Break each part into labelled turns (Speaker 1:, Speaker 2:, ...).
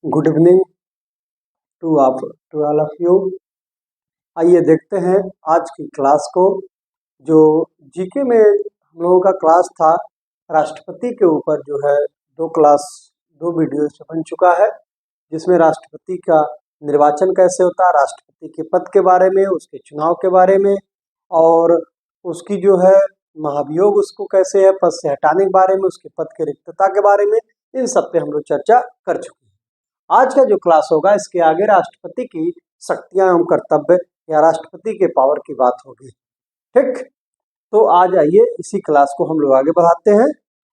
Speaker 1: Good evening to all of you. आइए देखते हैं आज की क्लास को। जो जीके में हम लोगों का क्लास था राष्ट्रपति के ऊपर, जो है दो वीडियो से बन चुका है, जिसमें राष्ट्रपति का निर्वाचन कैसे होता है, राष्ट्रपति के पद के बारे में, उसके चुनाव के बारे में, और उसकी जो है महाभियोग उसको कैसे है, पद से हटाने के बारे में, उसके पद की रिक्तता के बारे में, इन सब पे हम लोग चर्चा कर चुके हैं। आज का जो क्लास होगा इसके आगे राष्ट्रपति की शक्तियां एवं कर्तव्य या राष्ट्रपति के पावर की बात होगी। ठीक, तो आज आइए इसी क्लास को हम लोग आगे बढ़ाते हैं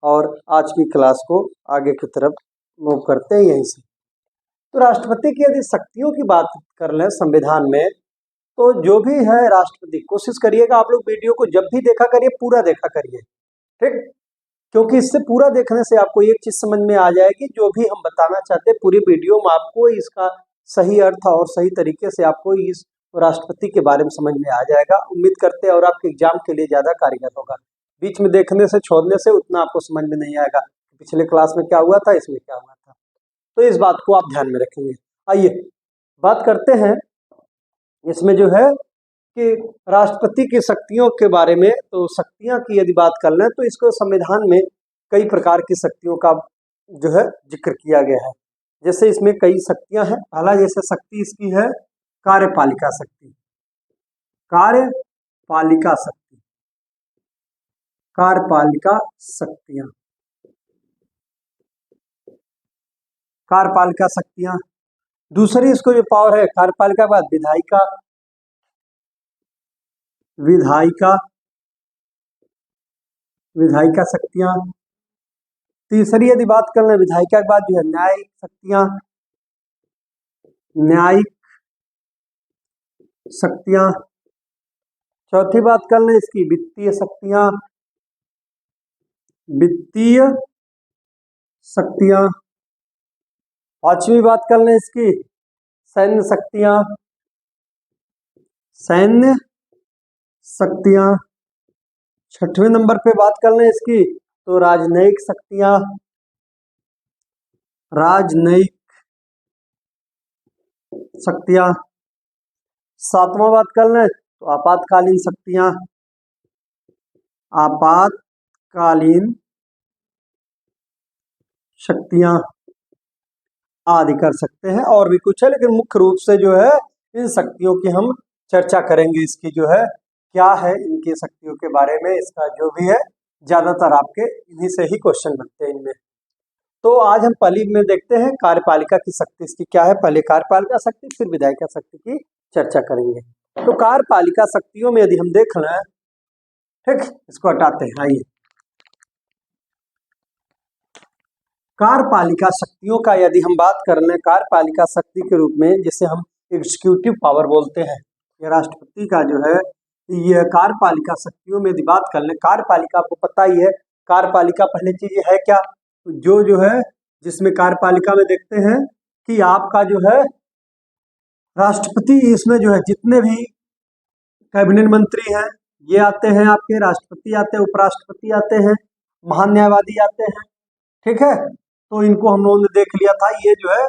Speaker 1: और आज की क्लास को आगे की तरफ मूव करते हैं यहीं से। तो राष्ट्रपति की यदि शक्तियों की बात कर लें संविधान में, तो जो भी है राष्ट्रपति, कोशिश करिएगा आप लोग वीडियो को जब भी देखा करिए पूरा देखा करिए, ठीक, क्योंकि इससे पूरा देखने से आपको एक चीज समझ में आ जाएगी, जो भी हम बताना चाहते हैं पूरी वीडियो में आपको इसका सही अर्थ और सही तरीके से आपको इस राष्ट्रपति के बारे में समझ में आ जाएगा। उम्मीद करते हैं और आपके एग्जाम के लिए ज्यादा कारगर होगा। बीच में देखने से छोड़ने से उतना आपको समझ में नहीं आएगा पिछले क्लास में क्या हुआ था, इसमें क्या हुआ था, तो इस बात को आप ध्यान में रखेंगे। आइए बात करते हैं इसमें जो है कि राष्ट्रपति की शक्तियों के बारे में। तो शक्तियां की यदि बात कर लें तो इसको संविधान में कई प्रकार की शक्तियों का जो है जिक्र किया गया है। जैसे इसमें कई शक्तियां हैं। पहला जैसे शक्ति इसकी है कार्यपालिका शक्ति। कार्यपालिका शक्ति, कार्यपालिका शक्तियां, कार्यपालिका शक्तियां। दूसरी इसको जो पावर है कार्यपालिका के बाद विधायिका, विधायिका, विधायिका शक्तियां। तीसरी यदि बात कर लें विधायिका के बाद जो है न्यायिक शक्तियां, न्यायिक शक्तियां। चौथी बात कर लें इसकी वित्तीय शक्तियां, वित्तीय शक्तियां। पांचवी बात कर लें इसकी सैन्य शक्तियां, सैन्य शक्तियां। छठवें नंबर पे बात कर लें इसकी तो राजनयिक शक्तियां, राजनयिक शक्तियां। सातवां बात कर लें तो आपातकालीन शक्तियां, आपातकालीन शक्तियां आदि कर सकते हैं। और भी कुछ है, लेकिन मुख्य रूप से जो है इन शक्तियों की हम चर्चा करेंगे। इसकी जो है क्या है इनकी शक्तियों के बारे में, इसका जो भी है ज्यादातर आपके इन्हीं से ही क्वेश्चन बनते हैं इनमें। तो आज हम पहली में देखते हैं कार्यपालिका की शक्ति इसकी क्या है। पहले कार्यपालिका शक्ति फिर विधायिका शक्ति की चर्चा करेंगे। तो कार्यपालिका शक्तियों में यदि हम देख लें, ठीक, इसको हटाते हैं। आइए कार्यपालिका शक्तियों का यदि हम बात कर लें, कार्यपालिका शक्ति के रूप में जिसे हम एग्जीक्यूटिव पावर बोलते हैं, ये राष्ट्रपति का जो है ये कार्यपालिका शक्तियों में यदि बात कर लें, कार्यपालिका आपको पता ही है। कार्यपालिका पहले चीज है क्या, जो है जिसमें कार्यपालिका में देखते हैं कि आपका जो है राष्ट्रपति, इसमें जो है जितने भी कैबिनेट मंत्री हैं ये आते हैं, आपके राष्ट्रपति आते हैं, उपराष्ट्रपति आते हैं, महान न्यायवादी आते हैं, ठीक है। तो इनको हम लोगों ने देख लिया था। ये जो है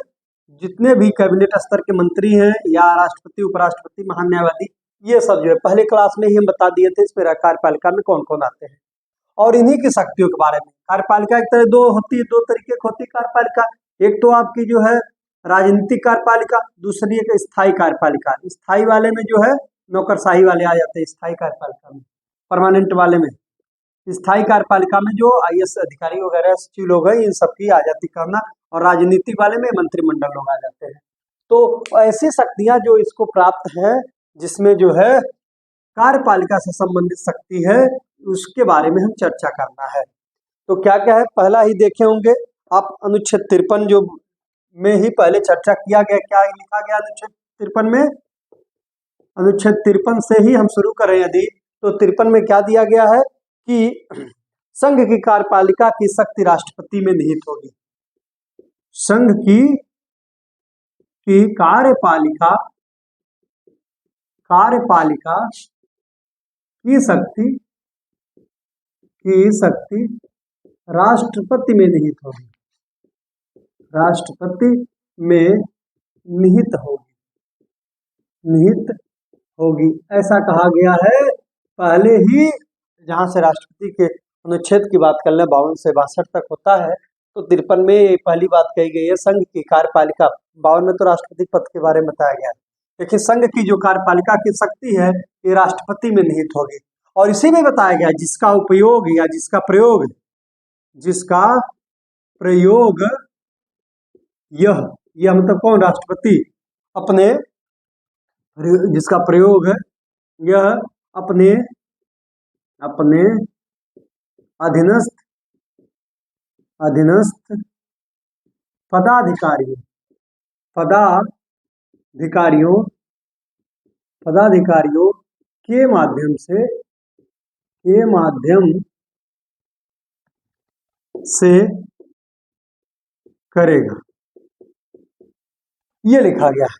Speaker 1: जितने भी कैबिनेट स्तर के मंत्री हैं या राष्ट्रपति, उपराष्ट्रपति, महान न्यायवादी, ये सब जो है पहले क्लास में ही हम बता दिए थे इसमें कार्यपालिका में कौन कौन आते हैं। और इन्हीं की शक्तियों के बारे में, कार्यपालिका एक तरह दो तरीके की होती है कार्यपालिका। एक तो आपकी जो है राजनीतिक कार्यपालिका, दूसरी एक स्थायी कार्यपालिका। स्थायी वाले में जो है नौकरशाही वाले आ जाते हैं, स्थायी कार्यपालिका में, परमानेंट वाले में। स्थायी कार्यपालिका में जो IAS अधिकारी वगैरह सचिव लोग हैं इन सबकी आ जाती करना, और राजनीतिक वाले में मंत्रिमंडल लोग आ जाते हैं। तो ऐसी शक्तियां जो इसको प्राप्त है, जिसमें जो है कार्यपालिका से संबंधित शक्ति है, उसके बारे में हम चर्चा करना है। तो क्या क्या है, पहला ही देखे होंगे आप अनुच्छेद 53 जो में ही पहले चर्चा किया गया। क्या लिखा गया अनुच्छेद 53 में? अनुच्छेद 53 से ही हम शुरू करें यदि, तो 53 में क्या दिया गया है कि संघ की कार्यपालिका की शक्ति राष्ट्रपति में निहित होगी। संघ की कार्यपालिका की शक्ति राष्ट्रपति में निहित होगी, राष्ट्रपति में निहित होगी ऐसा कहा गया है पहले ही। जहां से राष्ट्रपति के अनुच्छेद की बात कर लें 52 से 62 तक होता है, तो 53 में पहली बात कही गई है संघ की कार्यपालिका। 52 में तो राष्ट्रपति पद के बारे में बताया गया है। देखिए संघ की जो कार्यपालिका की शक्ति है ये राष्ट्रपति में निहित होगी, और इसी में बताया गया जिसका उपयोग या जिसका प्रयोग यह मतलब कौन, राष्ट्रपति अपने, जिसका प्रयोग यह अपने अधीनस्थ पदाधिकारियों के माध्यम से करेगा, ये लिखा गया है।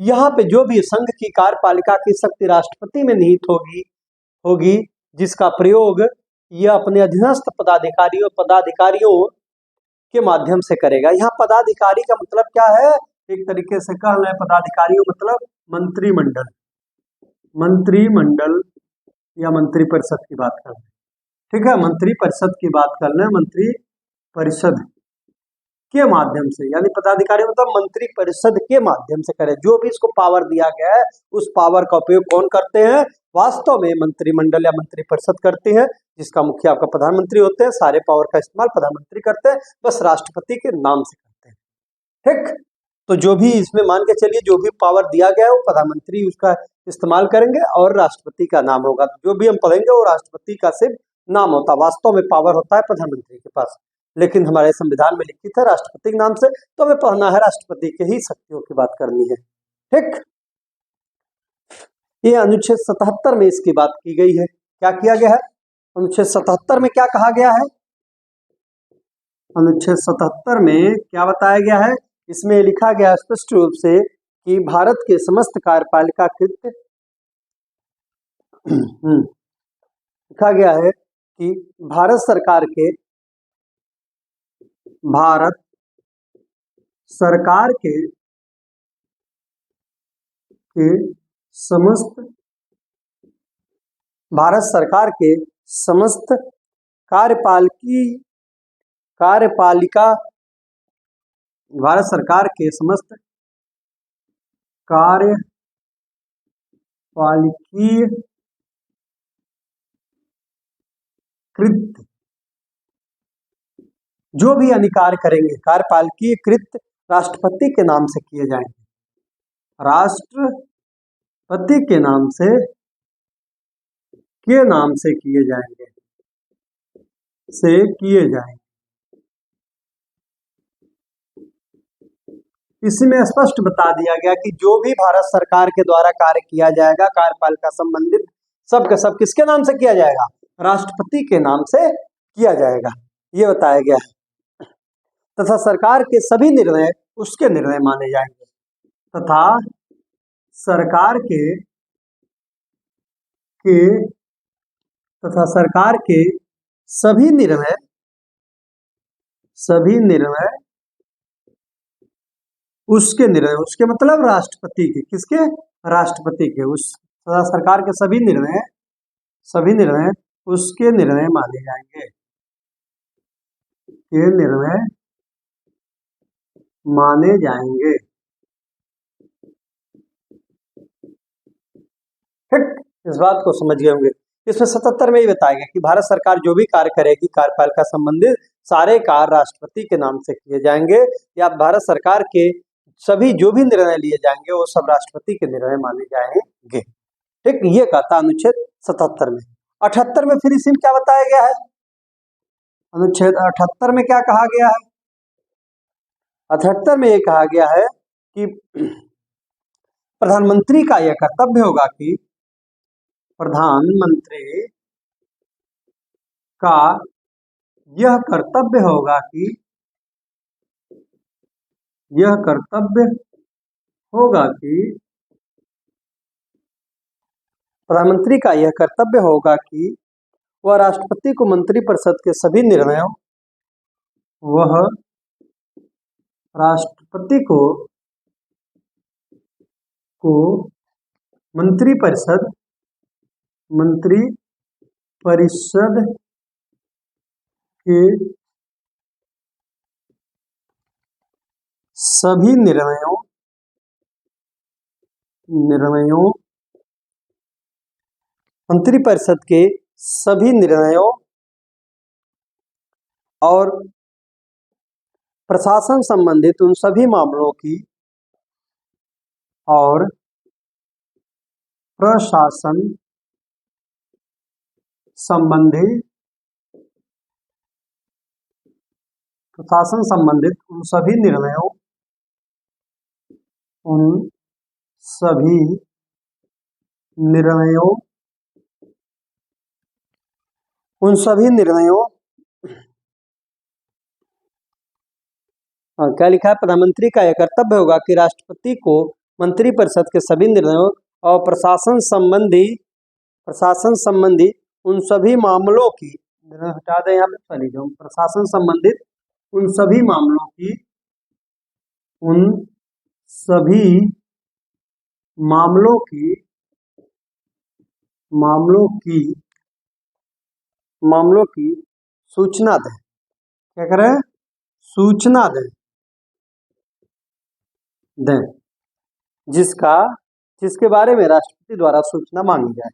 Speaker 1: यहाँ पे जो भी संघ की कार्यपालिका की शक्ति राष्ट्रपति में निहित होगी जिसका प्रयोग यह अपने अधीनस्थ पदाधिकारियों के माध्यम से करेगा। यहाँ पदाधिकारी का मतलब क्या है, एक तरीके से कह लें पदाधिकारियों मतलब मंत्रिमंडल या मंत्रिपरिषद की बात कर लें, ठीक है, मंत्रिपरिषद की बात कर लें, मंत्रिपरिषद के माध्यम से, यानी पदाधिकारी मतलब मंत्रिपरिषद के माध्यम से करे। जो भी इसको पावर दिया गया है उस पावर का उपयोग कौन करते हैं, वास्तव में मंत्रिमंडल या मंत्रिपरिषद करती है, जिसका मुखिया आपका प्रधानमंत्री होते हैं। सारे पावर का इस्तेमाल प्रधानमंत्री करते हैं, बस राष्ट्रपति के नाम से करते हैं, ठीक। तो जो भी इसमें मान के चलिए जो भी पावर दिया गया है वो प्रधानमंत्री उसका इस्तेमाल करेंगे और राष्ट्रपति का नाम होगा। जो भी हम पढ़ेंगे वो राष्ट्रपति का सिर्फ नाम होता है, वास्तव में पावर होता है प्रधानमंत्री के पास, लेकिन हमारे संविधान में लिखित है राष्ट्रपति के नाम से, तो हमें पढ़ना है राष्ट्रपति के ही शक्तियों की बात करनी है, ठीक। ये अनुच्छेद 77 में इसकी बात की गई है। क्या किया गया है अनुच्छेद 77 में, क्या कहा गया है अनुच्छेद 77 में, क्या बताया गया है, इसमें लिखा गया है स्पष्ट रूप से कि भारत के समस्त कार्यपालिका कृत लिखा गया है कि भारत सरकार के समस्त कार्यपालिका भारत सरकार के समस्त कार्यपालिकीय कृत जो भी अधिकार करेंगे कार्यपालिकीय कृत राष्ट्रपति के नाम से किए जाएंगे, राष्ट्रपति के नाम से किए जाएंगे। इसमें स्पष्ट बता दिया गया कि जो भी भारत सरकार के द्वारा कार्य किया जाएगा कार्यपालिका संबंधित सब का सब किसके नाम से किया जाएगा, राष्ट्रपति के नाम से किया जाएगा, ये बताया गया है। तथा सरकार के सभी निर्णय उसके निर्णय माने जाएंगे, तथा सरकार के सभी निर्णय उसके मतलब राष्ट्रपति के, किसके, राष्ट्रपति के, उस सरकार के सभी निर्णय उसके निर्णय माने जाएंगे, ठीक। इस बात को समझ गए होंगे। इसमें 77 में ये बताया गया कि भारत सरकार जो भी कार्य करेगी कार्यपालिका संबंधित सारे कार्य राष्ट्रपति के नाम से किए जाएंगे, या भारत सरकार के सभी जो भी निर्णय लिए जाएंगे वो सब राष्ट्रपति के निर्णय माने जाएंगे, ठीक। ये कहता अनुच्छेद 77 में। 78 में फिर इसी में क्या बताया गया है, अनुच्छेद 78 में क्या कहा गया है, 78 में ये कहा गया है कि प्रधानमंत्री का यह कर्तव्य होगा कि वह राष्ट्रपति को मंत्रिपरिषद के सभी निर्णयों राष्ट्रपति को मंत्रिपरिषद के सभी निर्णयों मंत्रिपरिषद के सभी निर्णयों और प्रशासन संबंधित उन सभी मामलों की और प्रशासन संबंधित उन सभी निर्णयों क्या लिखा है? प्रधानमंत्री का यह कर्तव्य होगा कि राष्ट्रपति को मंत्रिपरिषद के सभी निर्णयों और प्रशासन संबंधी उन सभी मामलों की, हटा दें यहाँ पे, चली जाऊँ, प्रशासन संबंधित उन सभी मामलों की सूचना दें। क्या करें? सूचना दें जिसके बारे में राष्ट्रपति द्वारा सूचना मांगी जाए,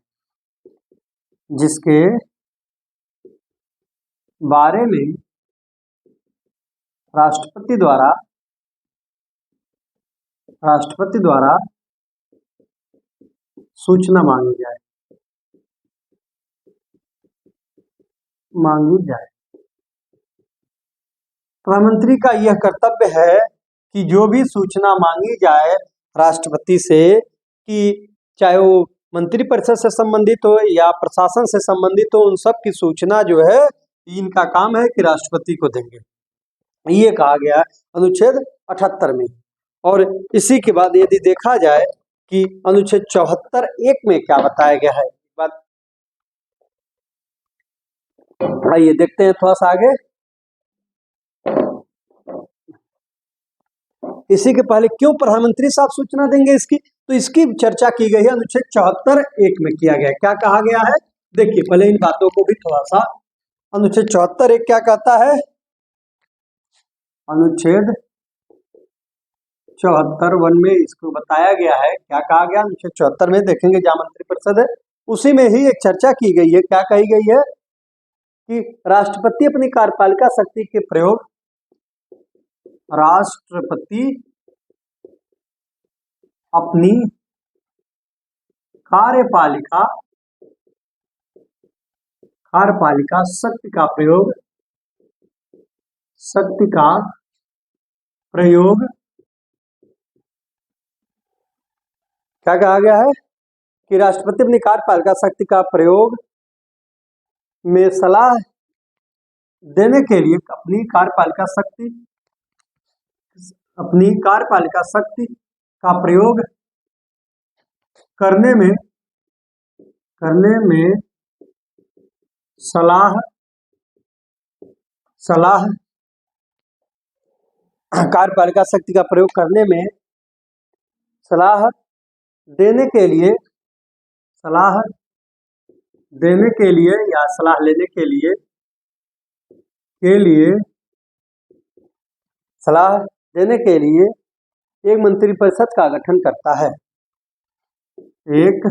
Speaker 1: जिसके बारे में राष्ट्रपति द्वारा सूचना मांगी जाए। प्रधानमंत्री का यह कर्तव्य है कि जो भी सूचना मांगी जाए राष्ट्रपति से, कि चाहे वो मंत्रिपरिषद से संबंधित हो या प्रशासन से संबंधित हो, उन सब की सूचना जो है इनका काम है कि राष्ट्रपति को देंगे। ये कहा गया है अनुच्छेद 78 में। और इसी के बाद यदि देखा जाए कि अनुच्छेद 74(1) में क्या बताया गया है, आइए देखते हैं थोड़ा सा आगे। इसी के पहले क्यों प्रधानमंत्री साहब सूचना देंगे इसकी, तो इसकी चर्चा की गई है अनुच्छेद 74(1) में किया गया है। क्या कहा गया है? देखिए पहले इन बातों को भी थोड़ा सा, अनुच्छेद 74(1) क्या कहता है? अनुच्छेद 74(1) में इसको बताया गया है। क्या कहा गया? अनुच्छेद 74 में देखेंगे जहाँ मंत्रिपरिषद है उसी में ही एक चर्चा की गई है। क्या कही गई है? कि राष्ट्रपति अपनी कार्यपालिका शक्ति के प्रयोग अपनी कार्यपालिका शक्ति का प्रयोग क्या कहा गया है? कि राष्ट्रपति अपनी कार्यपालिका शक्ति का प्रयोग में सलाह देने के लिए अपनी कार्यपालिका शक्ति का प्रयोग करने में सलाह कार्यपालिका शक्ति का प्रयोग करने में सलाह देने के लिए या सलाह लेने के लिए सलाह देने के लिए एक मंत्रिपरिषद का गठन करता है। एक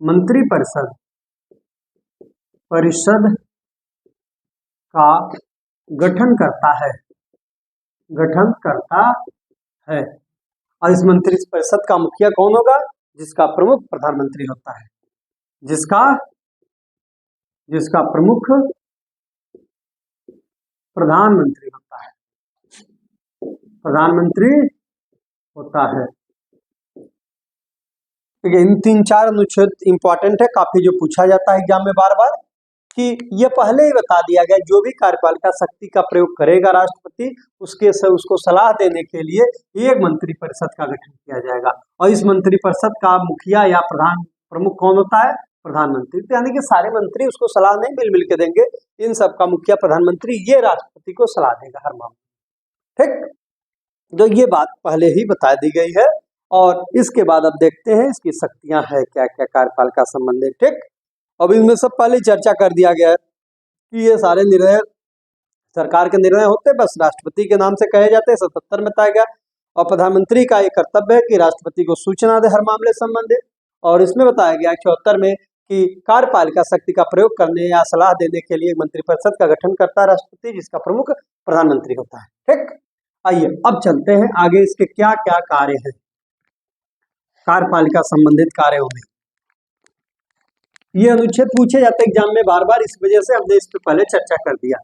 Speaker 1: मंत्रिपरिषद का गठन करता है। और इस मंत्रिपरिषद का मुखिया कौन होगा? जिसका प्रमुख प्रधानमंत्री होता है। जिसका प्रमुख प्रधानमंत्री होता है। इन 3-4 अनुच्छेद इंपॉर्टेंट है, काफी जो पूछा जाता है एग्जाम में बार बार, कि ये पहले ही बता दिया गया जो भी कार्यपालिका शक्ति का प्रयोग करेगा राष्ट्रपति, उसको सलाह देने के लिए एक मंत्रिपरिषद का गठन किया जाएगा। और इस मंत्रिपरिषद का मुखिया या प्रमुख कौन होता है? प्रधानमंत्री। तो यानी कि सारे मंत्री उसको सलाह नहीं मिल के देंगे, इन सब का मुखिया प्रधानमंत्री ये राष्ट्रपति को सलाह देगा हर मामले। ठीक, तो ये बात पहले ही बता दी गई है। और इसके बाद अब देखते हैं इसकी शक्तियां है क्या क्या कार्यपालिका संबंधित, ठीक। अब इनमें सब पहले ही चर्चा कर दिया गया है कि ये सारे निर्णय सरकार के निर्णय होते बस राष्ट्रपति के नाम से कहे जाते हैं, 77 में बताया गया। और प्रधानमंत्री का ये कर्तव्य है कि राष्ट्रपति को सूचना दे हर मामले संबंधित। और इसमें बताया गया 74 में कि कार्यपालिका शक्ति का प्रयोग करने या सलाह देने के लिए मंत्रिपरिषद का गठन करता है राष्ट्रपति, जिसका प्रमुख प्रधानमंत्री होता है, ठीक। आइए अब चलते हैं आगे, इसके क्या क्या कार्य हैं कार्यपालिका संबंधित कार्यों में। ये अनुच्छेद पूछे जाते एग्जाम में बार बार, इस वजह से हमने इस पर पहले चर्चा कर दिया।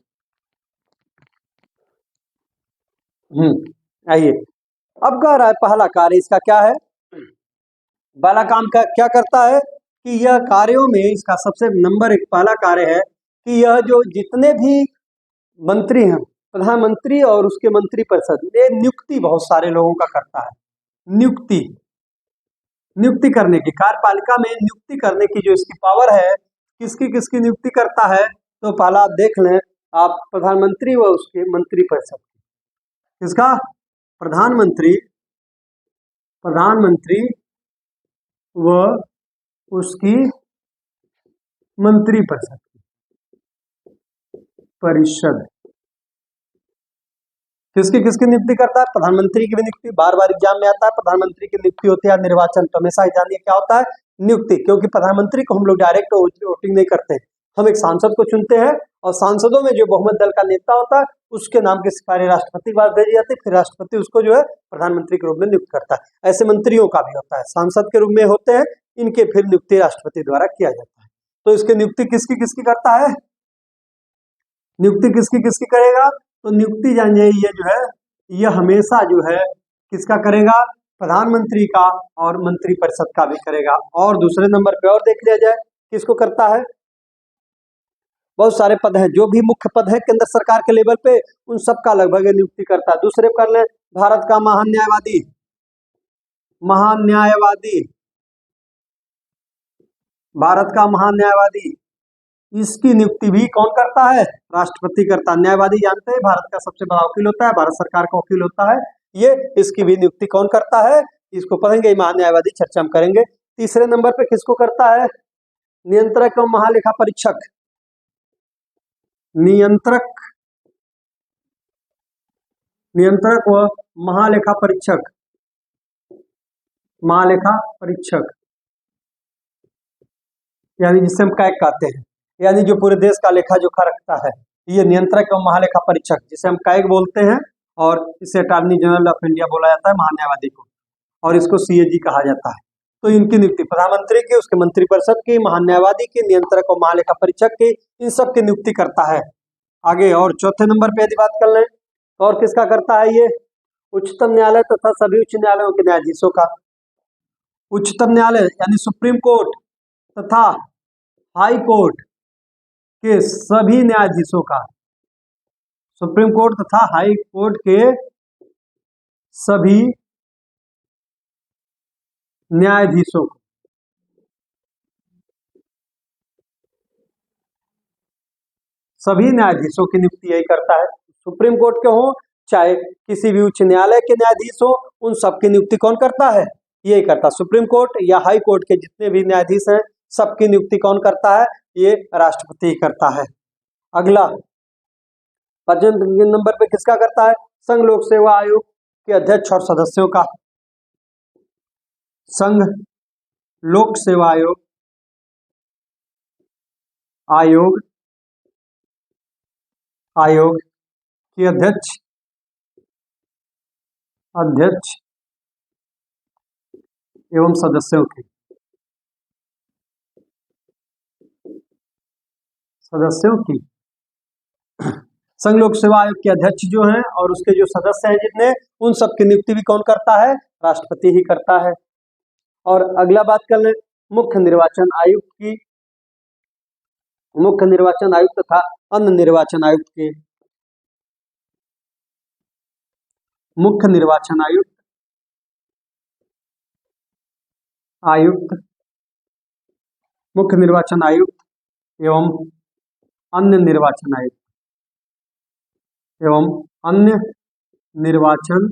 Speaker 1: आइए अब कह रहा है पहला कार्य इसका क्या है। पहला काम का क्या करता है कि यह कार्यों में इसका सबसे नंबर 1 पहला कार्य है कि यह जो जितने भी मंत्री हैं, प्रधानमंत्री और उसके मंत्रिपरिषद, ये नियुक्ति बहुत सारे लोगों का करता है। नियुक्ति करने की, कार्यपालिका में नियुक्ति करने की जो इसकी पावर है, किसकी किसकी नियुक्ति करता है, तो पहला आप देख लें आप, प्रधानमंत्री व उसके मंत्रिपरिषद। इसका प्रधानमंत्री व उसकी मंत्रिपरिषद किसकी किसकी नियुक्ति करता है। प्रधानमंत्री की भी नियुक्ति बार बार एग्जाम में आता है। प्रधानमंत्री की नियुक्ति होती है निर्वाचन, तो हमेशा जानिए क्या होता है, नियुक्ति। क्योंकि प्रधानमंत्री को हम लोग डायरेक्ट वोटिंग नहीं करते, हम एक सांसद को चुनते हैं और सांसदों में जो बहुमत दल का नेता होता है उसके नाम की सिफारिश राष्ट्रपति के पास भेजी जाती है, फिर राष्ट्रपति उसको जो है प्रधानमंत्री के रूप में नियुक्त करता है। ऐसे मंत्रियों का भी होता है, सांसद के रूप में होते हैं, इनके फिर नियुक्ति राष्ट्रपति द्वारा किया जाता है। तो इसकी नियुक्ति किसकी किसकी करता है, नियुक्ति किसकी किसकी करेगा, तो नियुक्ति जानिए ये जो है ये हमेशा जो है किसका करेगा, प्रधानमंत्री का और मंत्रिपरिषद का भी करेगा। और दूसरे नंबर पे और देख लिया जाए किसको करता है, बहुत सारे पद हैं, जो भी मुख्य पद है केंद्र सरकार के लेवल पे, उन सब का लगभग नियुक्ति करता है। दूसरे कर ले, भारत का महान न्यायवादी, इसकी नियुक्ति भी कौन करता है, राष्ट्रपति करता है। न्यायवादी जानते हैं भारत का सबसे बड़ा वकील होता है, भारत सरकार का वकील होता है ये, इसकी भी नियुक्ति कौन करता है, इसको पढ़ेंगे महान्यायवादी, चर्चा हम करेंगे। तीसरे नंबर पे किसको करता है, नियंत्रक और महालेखा परीक्षक, नियंत्रक व महालेखा परीक्षक यानी जिसे हम कैग कहते हैं, यानी जो पूरे देश का लेखा जोखा रखता है, ये नियंत्रक और महालेखा परीक्षक जिसे हम कैग बोलते हैं, और इसे अटॉर्नी जनरल ऑफ इंडिया बोला जाता है महान्यायवादी को, और इसको सीएजी कहा जाता है। तो इनकी नियुक्ति प्रधानमंत्री की, उसके मंत्रिपरिषद की, महान्यायवादी की, नियंत्रक और महालेखा परीक्षक की, इन सब की नियुक्ति करता है। आगे और चौथे नंबर पे यदि बात कर लें और किसका करता है, ये उच्चतम न्यायालय तथा सभी उच्च न्यायालयों के न्यायाधीशों का, उच्चतम न्यायालय यानी सुप्रीम कोर्ट तथा हाई कोर्ट के सभी न्यायाधीशों का, सुप्रीम कोर्ट तथा हाई कोर्ट के सभी न्यायाधीशों को, सभी न्यायाधीशों की नियुक्ति यही करता है। सुप्रीम कोर्ट के हो चाहे किसी भी उच्च न्यायालय के न्यायाधीश हो, उन सब की नियुक्ति कौन करता है, यही करता है। सुप्रीम कोर्ट या हाई कोर्ट के जितने भी न्यायाधीश हैं सबकी नियुक्ति कौन करता है, ये राष्ट्रपति करता है। अगला 5 नंबर पे किसका करता है, संघ लोक सेवा आयोग के अध्यक्ष और सदस्यों का, संघ लोक सेवा आयोग के अध्यक्ष एवं सदस्यों की संघ लोक सेवा आयोग के अध्यक्ष जो हैं और उसके जो सदस्य हैं जितने, उन सब की नियुक्ति भी कौन करता है, राष्ट्रपति ही करता है। और अगला बात कर लें मुख्य निर्वाचन आयुक्त की, मुख्य निर्वाचन आयुक्त तथा अन्य निर्वाचन आयुक्त के, मुख्य निर्वाचन आयुक्त मुख्य निर्वाचन आयुक्त एवं अन्य निर्वाचन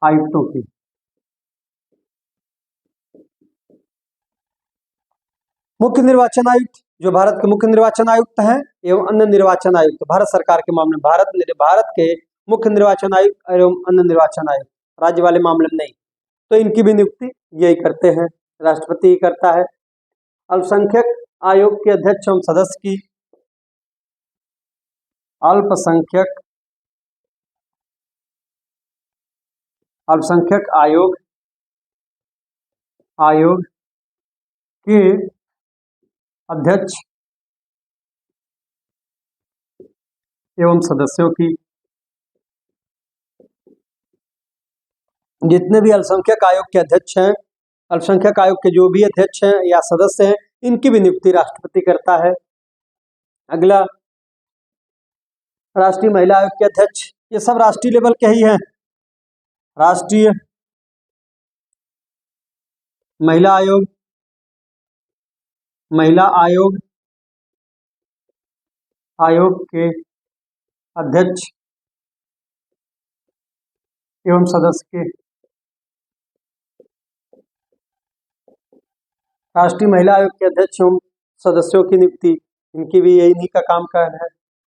Speaker 1: आयुक्तों की। मुख्य निर्वाचन आयुक्त जो भारत के मुख्य निर्वाचन आयुक्त हैं एवं अन्य निर्वाचन आयुक्त भारत सरकार के मामले में भारत के मुख्य निर्वाचन आयुक्त एवं अन्य निर्वाचन आयुक्त, राज्य वाले मामले में नहीं, तो इनकी भी नियुक्ति यही करते हैं, राष्ट्रपति ही करता है। अल्पसंख्यक आयोग के अध्यक्ष एवं सदस्य की अल्पसंख्यक आयोग के अध्यक्ष एवं सदस्यों की, जितने भी अल्पसंख्यक आयोग के अध्यक्ष हैं, अल्पसंख्यक आयोग के जो भी अध्यक्ष हैं या सदस्य हैं, इनकी भी नियुक्ति राष्ट्रपति करता है। अगला, राष्ट्रीय महिला आयोग के अध्यक्ष, ये सब राष्ट्रीय लेवल के ही हैं। राष्ट्रीय महिला आयोग के अध्यक्ष एवं सदस्य के, राष्ट्रीय महिला आयोग के अध्यक्ष एवं सदस्यों की नियुक्ति, इनकी भी यही का काम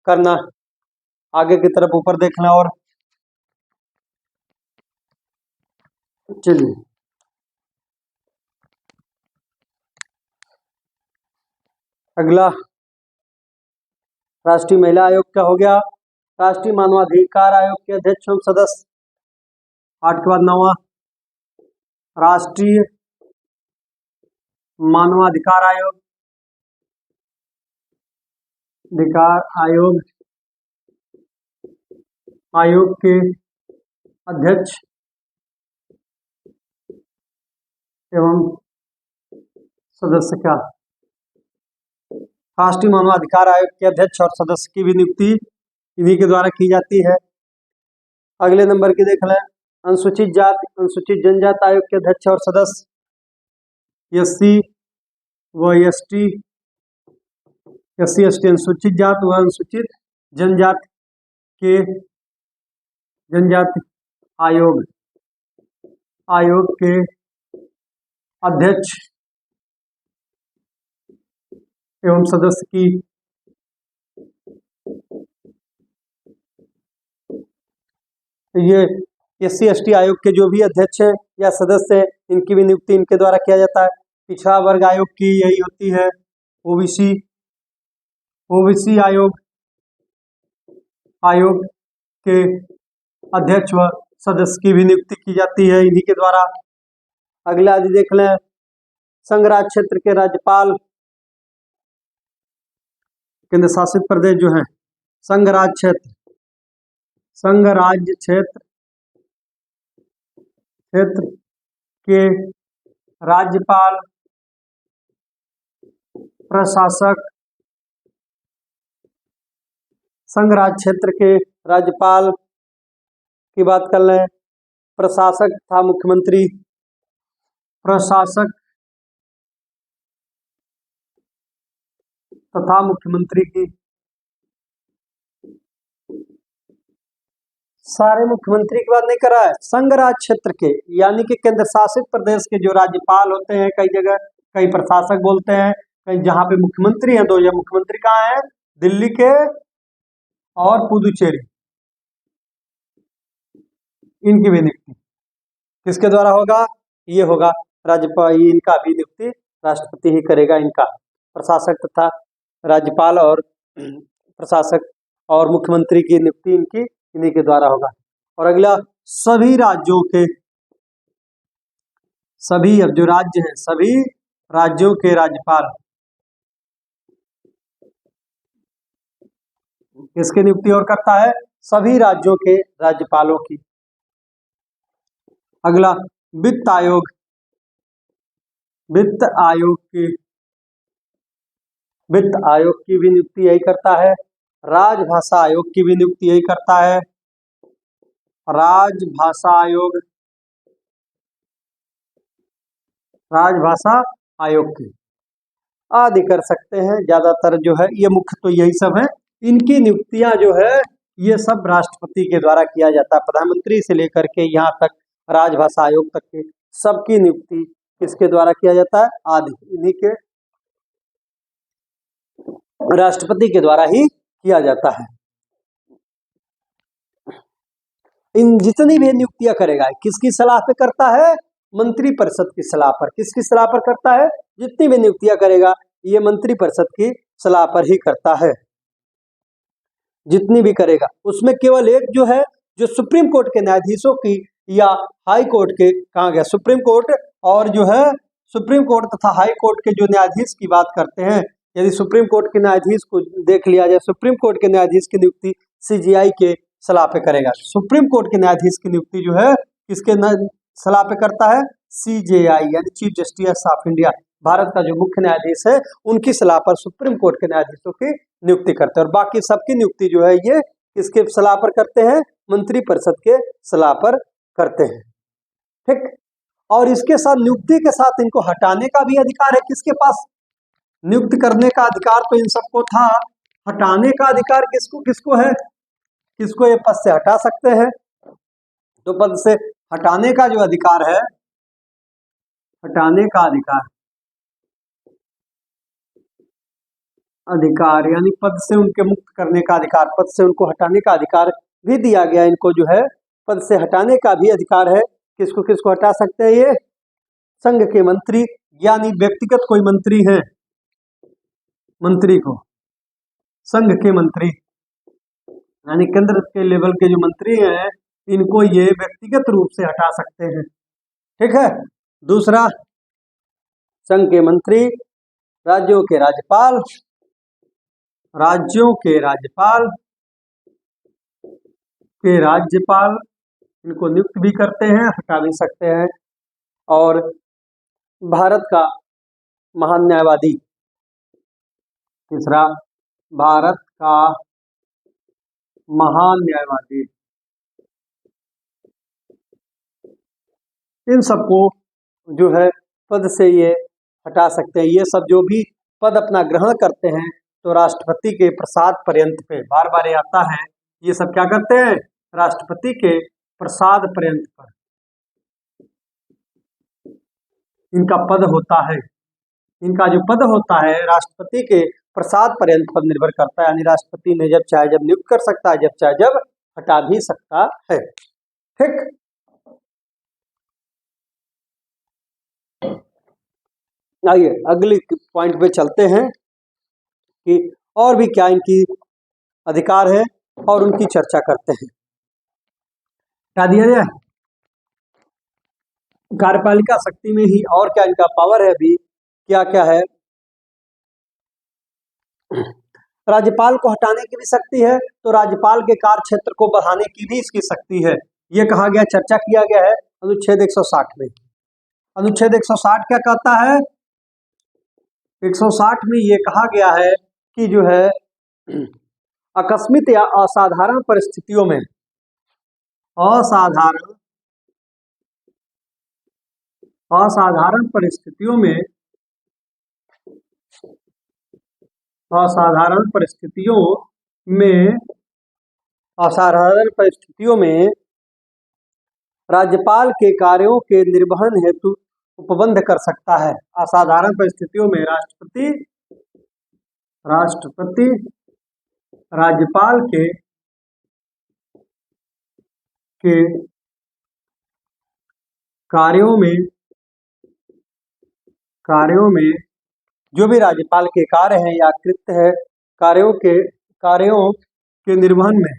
Speaker 1: करना। आगे की तरफ ऊपर देखना। और चलिए, अगला राष्ट्रीय महिला आयोग का हो गया। राष्ट्रीय मानवाधिकार आयोग के अध्यक्ष एवं सदस्य, 8 के बाद 9वां राष्ट्रीय मानवाधिकार आयोग के अध्यक्ष एवं सदस्य का, राष्ट्रीय मानवाधिकार आयोग के अध्यक्ष और सदस्य की भी नियुक्ति इन्हीं के द्वारा की जाती है। अगले नंबर की देख लें, अनुसूचित जाति अनुसूचित जनजाति आयोग के अध्यक्ष और सदस्य, SC व ST, अनुसूचित जाति व अनुसूचित जनजाति के जनजाति आयोग के अध्यक्ष एवं सदस्य की, ये SC ST आयोग के जो भी अध्यक्ष हैं या सदस्य हैं, इनकी भी नियुक्ति इनके द्वारा किया जाता है। पिछड़ा वर्ग आयोग की यही होती है। ओबीसी आयोग के अध्यक्ष व सदस्य की भी नियुक्ति की जाती है इन्हीं के द्वारा। अगला यदि देख लें, संघ राज्य क्षेत्र के राज्यपाल, केंद्र शासित प्रदेश जो है, संघ राज्य क्षेत्र के राज्यपाल, प्रशासक, संघ राज्य क्षेत्र के राज्यपाल की बात कर लें, प्रशासक तथा मुख्यमंत्री, प्रशासक तथा मुख्यमंत्री की, सारे मुख्यमंत्री की बात नहीं कर रहा है, संघ राज्य क्षेत्र के यानी कि केंद्र शासित प्रदेश के जो राज्यपाल होते हैं, कई जगह कई प्रशासक बोलते हैं, कहीं जहां पे मुख्यमंत्री हैं, दो, ये मुख्यमंत्री कहाँ हैं, दिल्ली के और पुदुचेरी, इनकी भी नियुक्ति किसके द्वारा होगा, ये होगा राज्यपाल, इनका भी नियुक्ति राष्ट्रपति ही करेगा। इनका प्रशासक तथा राज्यपाल और प्रशासक और मुख्यमंत्री की नियुक्ति इनकी इन्हीं के द्वारा होगा। और अगला, सभी राज्यों के, सभी अब जो राज्य हैं, सभी राज्यों के राज्यपाल, किसकी नियुक्ति और करता है, सभी राज्यों के राज्यपालों की। अगला, वित्त आयोग की भी नियुक्ति यही करता है। राजभाषा आयोग की भी नियुक्ति यही करता है। राजभाषा आयोग की आदि कर सकते हैं, ज्यादातर जो है ये मुख्य तो यही सब है। इनकी नियुक्तियां जो है ये सब राष्ट्रपति के द्वारा किया जाता है, प्रधानमंत्री से लेकर के यहाँ तक राजभाषा आयोग तक के सबकी नियुक्ति किसके द्वारा किया जाता है? आदि इन्हीं के राष्ट्रपति के द्वारा ही किया जाता है। इन जितनी भी नियुक्तियां करेगा किसकी सलाह पे करता है? मंत्री परिषद की सलाह पर। किसकी सलाह पर करता है? जितनी भी नियुक्तियां करेगा ये मंत्री परिषद की सलाह पर ही करता है। जितनी भी करेगा उसमें केवल एक जो है, जो सुप्रीम कोर्ट के न्यायाधीशों की या हाई कोर्ट के, कहाँ गया सुप्रीम कोर्ट, और जो है सुप्रीम कोर्ट तथा हाई कोर्ट के जो न्यायाधीश की बात करते हैं, यदि सुप्रीम कोर्ट के न्यायाधीश को देख लिया जाए, सुप्रीम कोर्ट के न्यायाधीश की नियुक्ति सीजेआई के सलाह पे करेगा। सुप्रीम कोर्ट के न्यायाधीश की नियुक्ति जो है किसके सलाह पे करता है? सीजेआई यानी chief justice of India, Bharat का जो मुख्य न्यायाधीश है उनकी सलाह पर सुप्रीम कोर्ट के न्यायाधीशों की नियुक्ति करते हैं। और बाकी सबकी नियुक्ति जो है ये किसके सलाह पर करते हैं? मंत्री परिषद के सलाह पर करते हैं। ठीक, और इसके साथ नियुक्ति के साथ इनको हटाने का भी अधिकार है किसके पास? नियुक्त करने का अधिकार तो इन सबको था, हटाने का अधिकार किसको किसको है? किसको ये पद से हटा सकते हैं? तो पद से हटाने का जो अधिकार है, हटाने का अधिकार यानी पद से उनके मुक्त करने का अधिकार, पद से उनको हटाने का अधिकार भी दिया गया। इनको जो है पद से हटाने का भी अधिकार है। किसको किसको हटा सकते हैं ये? संघ के मंत्री, यानी व्यक्तिगत कोई मंत्री है, मंत्री को संघ के मंत्री यानी केंद्र के लेवल के जो मंत्री हैं इनको ये व्यक्तिगत रूप से हटा सकते हैं। ठीक है। दूसरा, संघ के मंत्री, राज्यों के राज्यपाल, राज्यों के राज्यपाल इनको नियुक्त भी करते हैं, हटा भी सकते हैं। और भारत का महान न्यायवादी, तीसरा भारत का महान न्यायवादी, इन सबको जो है पद से ये हटा सकते हैं। ये सब जो भी पद अपना ग्रहण करते हैं तो राष्ट्रपति के प्रसाद पर्यंत पे, बार बार ये आता है, ये सब क्या करते हैं? राष्ट्रपति के प्रसाद पर्यंत पर इनका पद होता है। इनका जो पद होता है राष्ट्रपति के प्रसाद पर्यंत पर निर्भर करता है, यानी राष्ट्रपति ने जब चाहे जब नियुक्त कर सकता है, जब चाहे जब हटा भी सकता है। ठीक, आइए अगली पॉइंट पे चलते हैं कि और भी क्या इनकी अधिकार है और उनकी चर्चा करते हैं। क्या दिया जाए? कार्यपालिका शक्ति में ही और क्या इनका पावर है, भी क्या क्या है? राज्यपाल को हटाने की भी शक्ति है, तो राज्यपाल के कार्य क्षेत्र को बढ़ाने की भी इसकी शक्ति है। ये कहा गया, चर्चा किया गया है अनुच्छेद 160 में। अनुच्छेद 160 क्या कहता है? 160 में ये कहा गया है कि जो है आकस्मिक या असाधारण परिस्थितियों में, असाधारण परिस्थितियों में राज्यपाल के कार्यों के निर्वहन हेतु उपबंध कर सकता है। असाधारण परिस्थितियों में राष्ट्रपति राज्यपाल के कार्यों में जो भी राज्यपाल के कार्य हैं या कृत्य है, कार्यों के निर्वहन में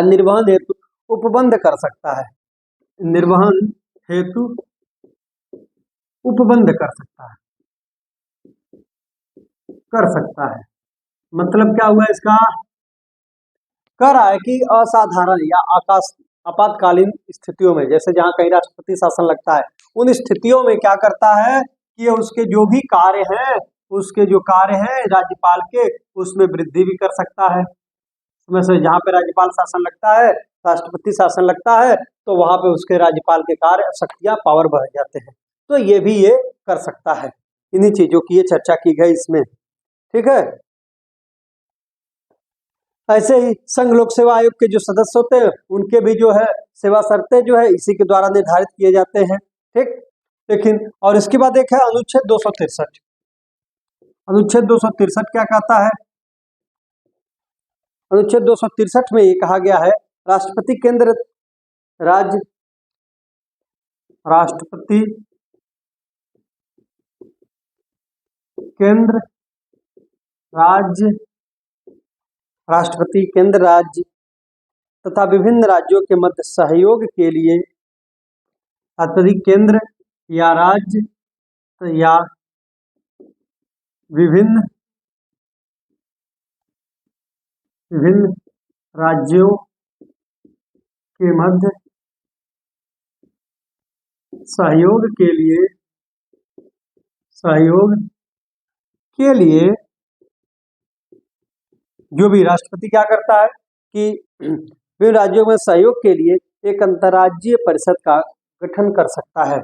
Speaker 1: निर्वहन हेतु उपबंध कर सकता है। निर्वहन हेतु उपबंध कर सकता है। मतलब क्या हुआ इसका? कह रहा है कि असाधारण या आपातकालीन स्थितियों में, जैसे जहां कहीं राष्ट्रपति शासन लगता है, उन स्थितियों में क्या करता है कि उसके जो भी कार्य हैं, राज्यपाल के, उसमें वृद्धि भी कर सकता है। उसमें से जहां पे राज्यपाल शासन लगता है, राष्ट्रपति शासन लगता है, तो वहां पे उसके राज्यपाल के कार्य, शक्तियां, पावर बढ़ जाते हैं। तो ये भी ये कर सकता है। इन्हीं चीजों की ये चर्चा की गई इसमें। ठीक है। ऐसे ही संघ लोक सेवा आयोग के जो सदस्य होते हैं उनके भी जो है सेवा शर्तें जो है इसी के द्वारा निर्धारित किए जाते हैं। ठीक, लेकिन और इसके बाद एक है अनुच्छेद 263। अनुच्छेद 263 क्या कहता है? अनुच्छेद 263 में ये कहा गया है राष्ट्रपति केंद्र राज्य राष्ट्रपति केंद्र राज्य राष्ट्रपति केंद्र राज्य तथा विभिन्न राज्यों के मध्य सहयोग के लिए अत्यधिक केंद्र या राज्य या विभिन्न राज्यों के मध्य सहयोग के लिए जो भी राष्ट्रपति क्या करता है कि विभिन्न राज्यों में सहयोग के लिए एक अंतर्राज्यीय परिषद का गठन कर सकता है।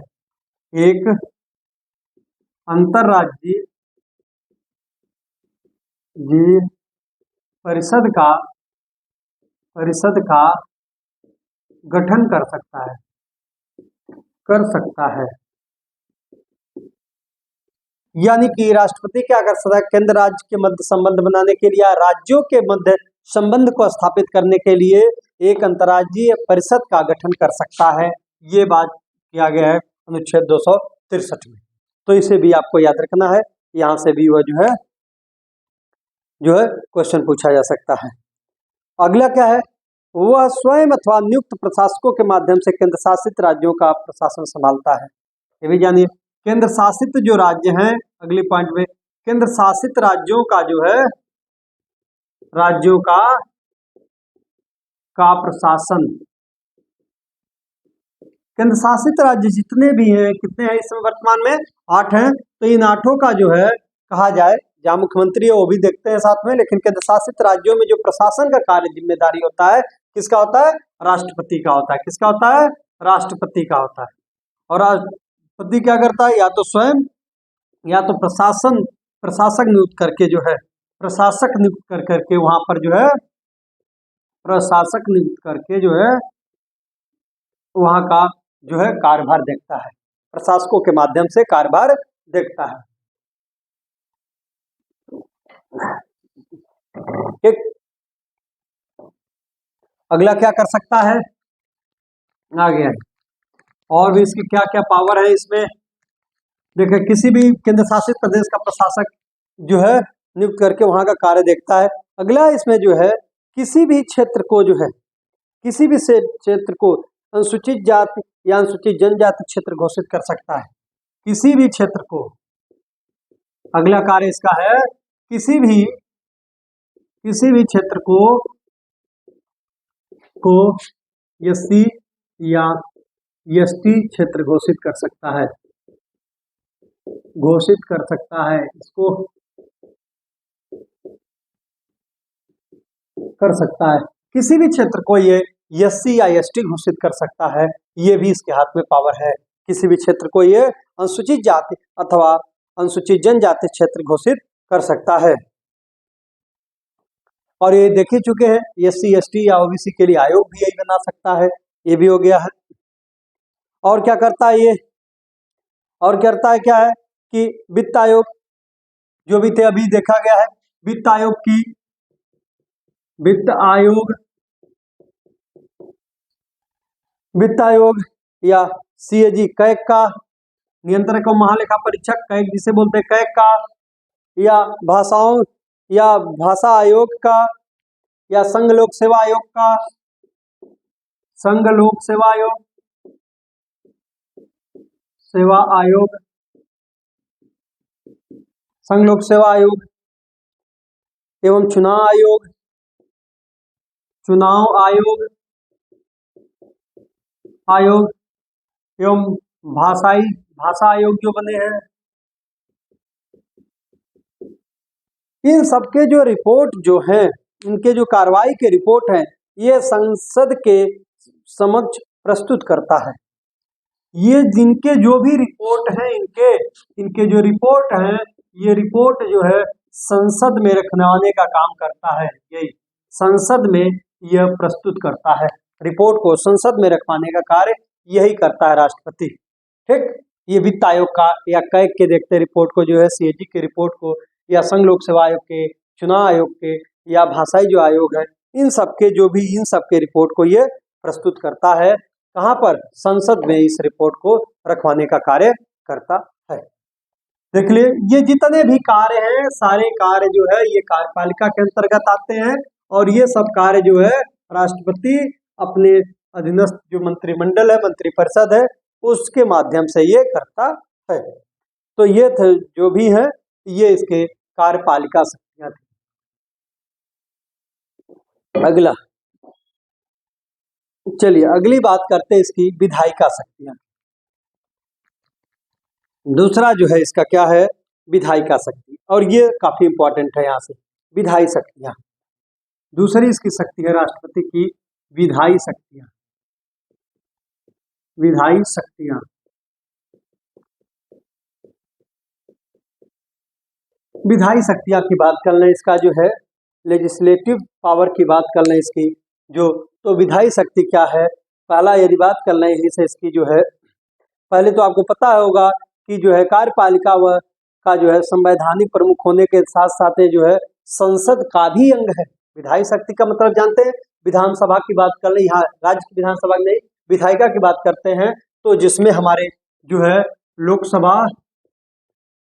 Speaker 1: एक अंतर्राज्यीय परिषद का गठन कर सकता है। यानी कि राष्ट्रपति क्या कर सकता है? केंद्र राज्य के मध्य संबंध बनाने के लिए, राज्यों के मध्य संबंध को स्थापित करने के लिए एक अंतर्राज्यीय परिषद का गठन कर सकता है। ये बात किया गया है अनुच्छेद 263 में। तो इसे भी आपको याद रखना है, यहाँ से भी वह जो है क्वेश्चन पूछा जा सकता है। अगला क्या है? वह स्वयं अथवा नियुक्त प्रशासकों के माध्यम से केंद्र शासित राज्यों का प्रशासन संभालता है। ये भी जानिए, केंद्र शासित जो राज्य हैं, अगले पॉइंट में केंद्र शासित राज्यों का जो है राज्यों का प्रशासन, केंद्र शासित राज्य जितने भी हैं, कितने हैं इस समय वर्तमान में? 8 हैं। तो इन 8 का जो है कहा जाए, जहाँ मुख्यमंत्री है वो भी देखते हैं साथ में, लेकिन केंद्र शासित राज्यों में जो प्रशासन का कार्य जिम्मेदारी होता है किसका होता है? राष्ट्रपति का होता है। किसका होता है? राष्ट्रपति का होता है। और राष्ट्रपति क्या करता है? या तो स्वयं या तो प्रशासक नियुक्त करके जो है प्रशासक नियुक्त करके वहां पर जो है प्रशासक नियुक्त करके जो है वहां का जो है कार्यभार देखता है, प्रशासकों के माध्यम से कार्यभार देखता है। ठीक, अगला क्या कर सकता है? आगे और भी इसकी क्या क्या पावर है इसमें देखिए, किसी भी केंद्र शासित प्रदेश का प्रशासक जो है नियुक्त करके वहां का कार्य देखता है। अगला इसमें जो है किसी भी क्षेत्र को जो है किसी भी क्षेत्र को अनुसूचित जाति या अनुसूचित जनजाति क्षेत्र घोषित कर सकता है। किसी भी क्षेत्र को, अगला कार्य इसका है किसी भी क्षेत्र को एससी या एसटी क्षेत्र घोषित कर सकता है, इसको कर सकता है। किसी भी क्षेत्र को ये एससी या एसटी घोषित कर सकता है, ये भी इसके हाथ में पावर है। किसी भी क्षेत्र को ये अनुसूचित जाति अथवा अनुसूचित जनजाति क्षेत्र घोषित कर सकता है। और ये देख ही चुके हैं, एससी एसटी या ओबीसी के लिए आयोग भी यही बना सकता है, ये भी हो गया है। और क्या करता है ये? और करता है क्या है कि वित्त आयोग जो भी थे अभी देखा गया है, वित्त आयोग या सीएजी कैग का नियंत्रक और महालेखा परीक्षक, कैग जिसे बोलते हैं कैग का, या भाषा आयोग का, या संघ लोक सेवा आयोग का, संघ लोक सेवा आयोग एवं चुनाव आयोग एवं भाषा आयोग जो बने हैं, इन सबके जो रिपोर्ट जो हैं, इनके जो कार्रवाई के रिपोर्ट हैं, ये संसद के समक्ष प्रस्तुत करता है। ये जिनके जो भी रिपोर्ट हैं, इनके जो रिपोर्ट हैं, ये रिपोर्ट जो है संसद में रखवाने का काम करता है, यही संसद में यह प्रस्तुत करता है। रिपोर्ट को संसद में रखवाने का कार्य यही करता है राष्ट्रपति। ठीक, ये वित्त आयोग का या कैग के देखते रिपोर्ट को जो है, सीएजी के रिपोर्ट को, या संघ लोक सेवा आयोग के, चुनाव आयोग के, या भाषाई जो आयोग है, इन सबके जो भी इन सबके रिपोर्ट को ये प्रस्तुत करता है। कहाँ पर? संसद में इस रिपोर्ट को रखवाने का कार्य करता है। देख लिए, ये जितने भी कार्य हैं सारे कार्य जो है ये कार्यपालिका के अंतर्गत आते हैं, और ये सब कार्य जो है राष्ट्रपति अपने अधीनस्थ जो मंत्रिमंडल है, मंत्रिपरिषद है, उसके माध्यम से ये करता है। तो ये जो भी है ये इसके कार्यपालिका शक्तियां थी। अगला, चलिए अगली बात करते हैं इसकी विधायिका शक्तियां। दूसरा जो है इसका क्या है? विधायिका शक्ति, और ये काफी इंपॉर्टेंट है यहाँ से, विधायी शक्तियां। दूसरी इसकी शक्ति है राष्ट्रपति की विधायी शक्तियां। विधायी शक्तियां, विधायी शक्तियां की बात कर लें, इसका जो है लेजिस्लेटिव पावर की बात कर लें इसकी जो, तो विधायी शक्ति क्या है? पहला यदि बात कर लें यही से इसकी जो है, पहले तो आपको पता होगा कि जो है कार्यपालिका व का जो है संवैधानिक प्रमुख होने के साथ साथ जो है संसद का भी अंग है। विधायी शक्ति का मतलब जानते हैं, विधानसभा की बात कर लें, यहाँ राज्य की विधानसभा नहीं, विधायिका की बात करते हैं, तो जिसमें हमारे जो है लोकसभा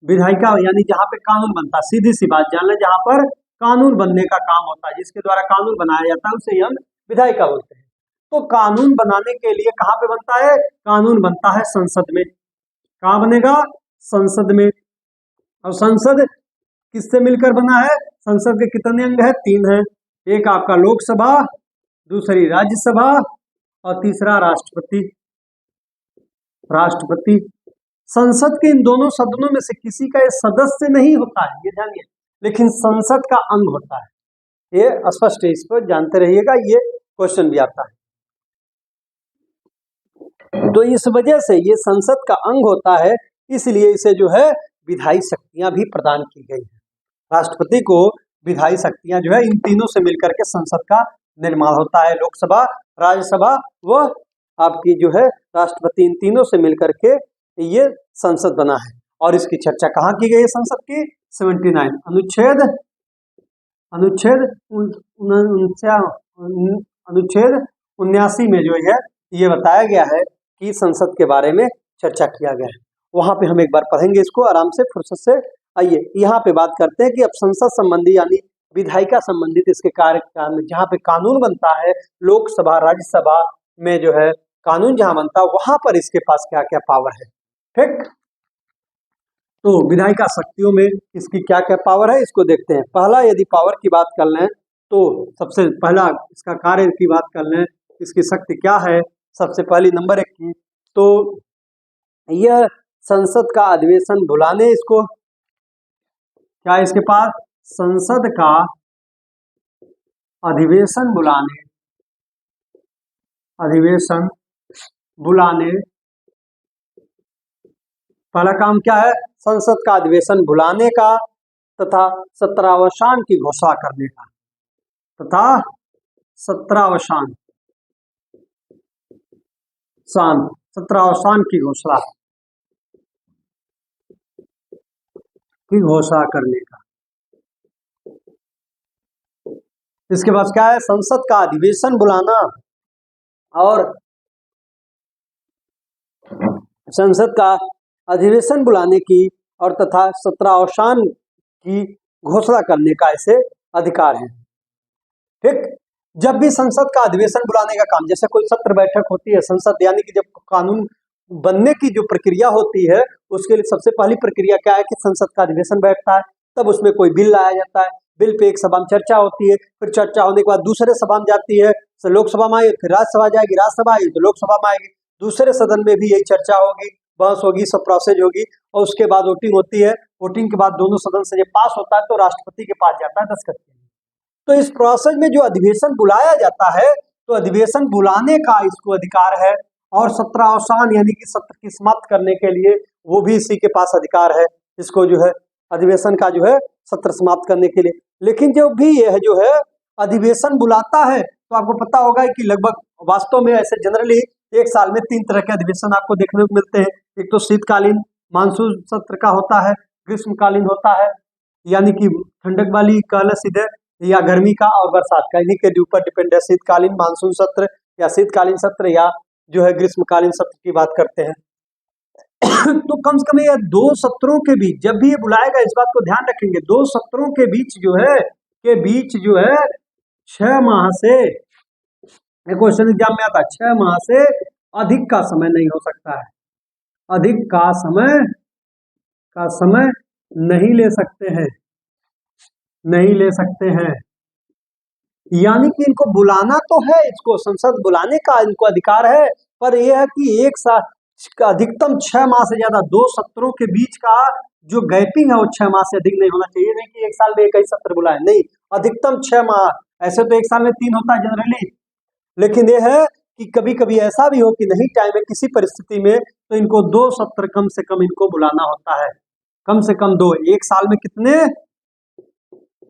Speaker 1: विधायिका यानी जहाँ पे कानून बनता है, सीधी सी बात जान लें, जहाँ पर कानून बनने का काम होता है, जिसके द्वारा कानून बनाया जाता है उसे हम विधायिका बोलते हैं। तो कानून बनाने के लिए कहाँ पे बनता है? कानून बनता है संसद में। कहाँ बनेगा? संसद में। और संसद किससे मिलकर बना है? संसद के कितने अंग है? 3 है। एक आपका लोकसभा, दूसरी राज्यसभा, और तीसरा राष्ट्रपति। राष्ट्रपति संसद के इन दोनों सदनों में से किसी का सदस्य नहीं होता है, ये जानिए, लेकिन संसद का अंग होता है। ये स्पष्ट है, इसको जानते रहिएगा, ये क्वेश्चन भी आता है। तो इस वजह से ये संसद का अंग होता है, इसलिए इसे जो है विधायी शक्तियां भी प्रदान की गई है। राष्ट्रपति को विधायी शक्तियां जो है इन तीनों से मिलकर के संसद का निर्माण होता है। लोकसभा, राज्यसभा व आपकी जो है राष्ट्रपति, इन तीनों से मिलकर के ये संसद बना है। और इसकी चर्चा कहाँ की गई है संसद की? 79 अनुच्छेद 79 में जो है ये बताया गया है कि संसद के बारे में चर्चा किया गया है। वहां पे हम एक बार पढ़ेंगे इसको आराम से, फुर्सत से। आइए यहाँ पे बात करते हैं कि अब संसद संबंधी यानी विधायिका संबंधित इसके कार्य जहाँ पे कानून बनता है, लोकसभा राज्यसभा में जो है कानून जहाँ बनता है वहां पर इसके पास क्या क्या पावर है। ठीक, तो विधायिका शक्तियों में इसकी क्या क्या पावर है इसको देखते हैं। पहला यदि पावर की बात कर लें तो सबसे पहला इसका कार्य की बात कर लें, इसकी शक्ति क्या है? सबसे पहली नंबर 1 की, तो यह संसद का अधिवेशन बुलाने, इसको क्या इसके पास? संसद का अधिवेशन बुलाने पहला काम क्या है? संसद का अधिवेशन बुलाने का तथा सत्रावसान की घोषणा करने का, तथा सत्रावसान की घोषणा करने का। इसके बाद क्या है? संसद का अधिवेशन बुलाना और संसद का अधिवेशन बुलाने की और तथा सत्रावसान की घोषणा करने का इसे अधिकार है। ठीक, जब भी संसद का अधिवेशन बुलाने का काम, जैसे कोई सत्र बैठक होती है संसद, यानी कि जब कानून बनने की जो प्रक्रिया होती है उसके लिए सबसे पहली प्रक्रिया क्या है कि संसद का अधिवेशन बैठता है, तब उसमें कोई बिल लाया जाता है, बिल पे एक सभा में चर्चा होती है, फिर चर्चा होने के बाद दूसरे सभा में जाती है, लोकसभा में आएगी, फिर राज्यसभा जाएगी, राज्यसभा आएगी तो लोकसभा में आएगी, दूसरे सदन में भी यही चर्चा होगी, बहस होगी, सब प्रोसेस होगी, और उसके बाद वोटिंग होती है। वोटिंग के बाद दोनों सदन से जब पास होता है तो राष्ट्रपति के पास जाता है दस्तखत के लिए। तो इस प्रोसेस में जो अधिवेशन बुलाया जाता है, तो अधिवेशन बुलाने का इसको अधिकार है, और सत्रावसान यानी कि सत्र की समाप्त करने के लिए वो भी इसी के पास अधिकार है, इसको जो है अधिवेशन का जो है सत्र समाप्त करने के लिए। लेकिन जब भी यह जो है अधिवेशन बुलाता है तो आपको पता होगा कि लगभग वास्तव में ऐसे जनरली एक साल में 3 तरह के अधिवेशन आपको देखने को मिलते हैं। एक तो शीतकालीन मानसून सत्र का होता है, ग्रीष्मकालीन होता है यानी कि ठंडक वाली कहला सीधे, या गर्मी का और बरसात का, इन्हीं के ऊपर डिपेंड है शीतकालीन मानसून सत्र या शीतकालीन सत्र या जो है ग्रीष्मकालीन सत्र की बात करते हैं। तो कम से कम ये 2 सत्रों के बीच जब भी ये बुलाएगा इस बात को ध्यान रखेंगे, 2 सत्रों के बीच जो है 6 माह से, क्वेश्चन एग्जाम में आता है, 6 माह से अधिक का समय नहीं हो सकता है, अधिक का समय नहीं ले सकते हैं, यानी कि इनको बुलाना तो है, इसको संसद बुलाने का इनको अधिकार है, पर यह है कि एक साल अधिकतम 6 माह से ज्यादा 2 सत्रों के बीच का जो गैपिंग है वो 6 माह से अधिक नहीं होना चाहिए। नहीं कि एक साल में एक ही सत्र बुलाए, नहीं, अधिकतम 6 माह। ऐसे तो एक साल में 3 होता है जनरली, लेकिन यह है कि कभी कभी ऐसा भी हो कि नहीं टाइम है किसी परिस्थिति में, तो इनको 2 सत्र कम से कम इनको बुलाना होता है, कम से कम 2। एक साल में कितने?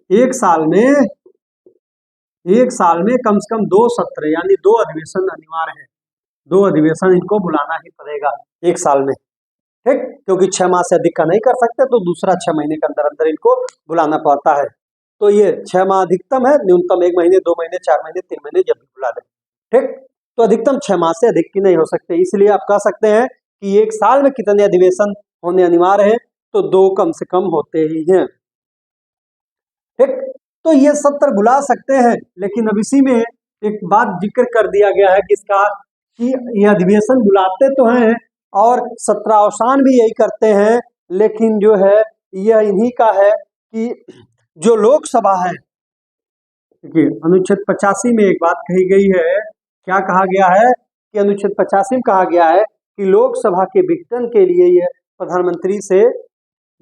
Speaker 1: एक साल में कम से कम 2 सत्र यानी 2 अधिवेशन अनिवार्य है, 2 अधिवेशन इनको बुलाना ही पड़ेगा एक साल में, ठीक, क्योंकि 6 माह से अधिक का नहीं कर सकते तो दूसरा 6 महीने के अंदर अंदर इनको बुलाना पड़ता है। तो ये 6 माह अधिकतम है, न्यूनतम 1 महीने, 2 महीने, 4 महीने, 3 महीने जब भी बुला दें, ठीक। तो अधिकतम 6 माह से अधिक की नहीं हो सकते, इसलिए आप कह सकते हैं कि एक साल में कितने अधिवेशन होने अनिवार्य है, तो 2 कम से कम होते ही हैं, ठीक। तो ये सत्र बुला सकते हैं, लेकिन अब इसी में एक बात जिक्र कर दिया गया है किसका, कि ये अधिवेशन बुलाते तो हैं और सत्रावसान भी यही करते हैं, लेकिन जो है यह इन्हीं का है कि जो लोकसभा है, देखिए अनुच्छेद 85 में एक बात कही गई है, क्या कहा गया है कि अनुच्छेद 85 में कहा गया है कि लोकसभा के विघटन के लिए यह प्रधानमंत्री से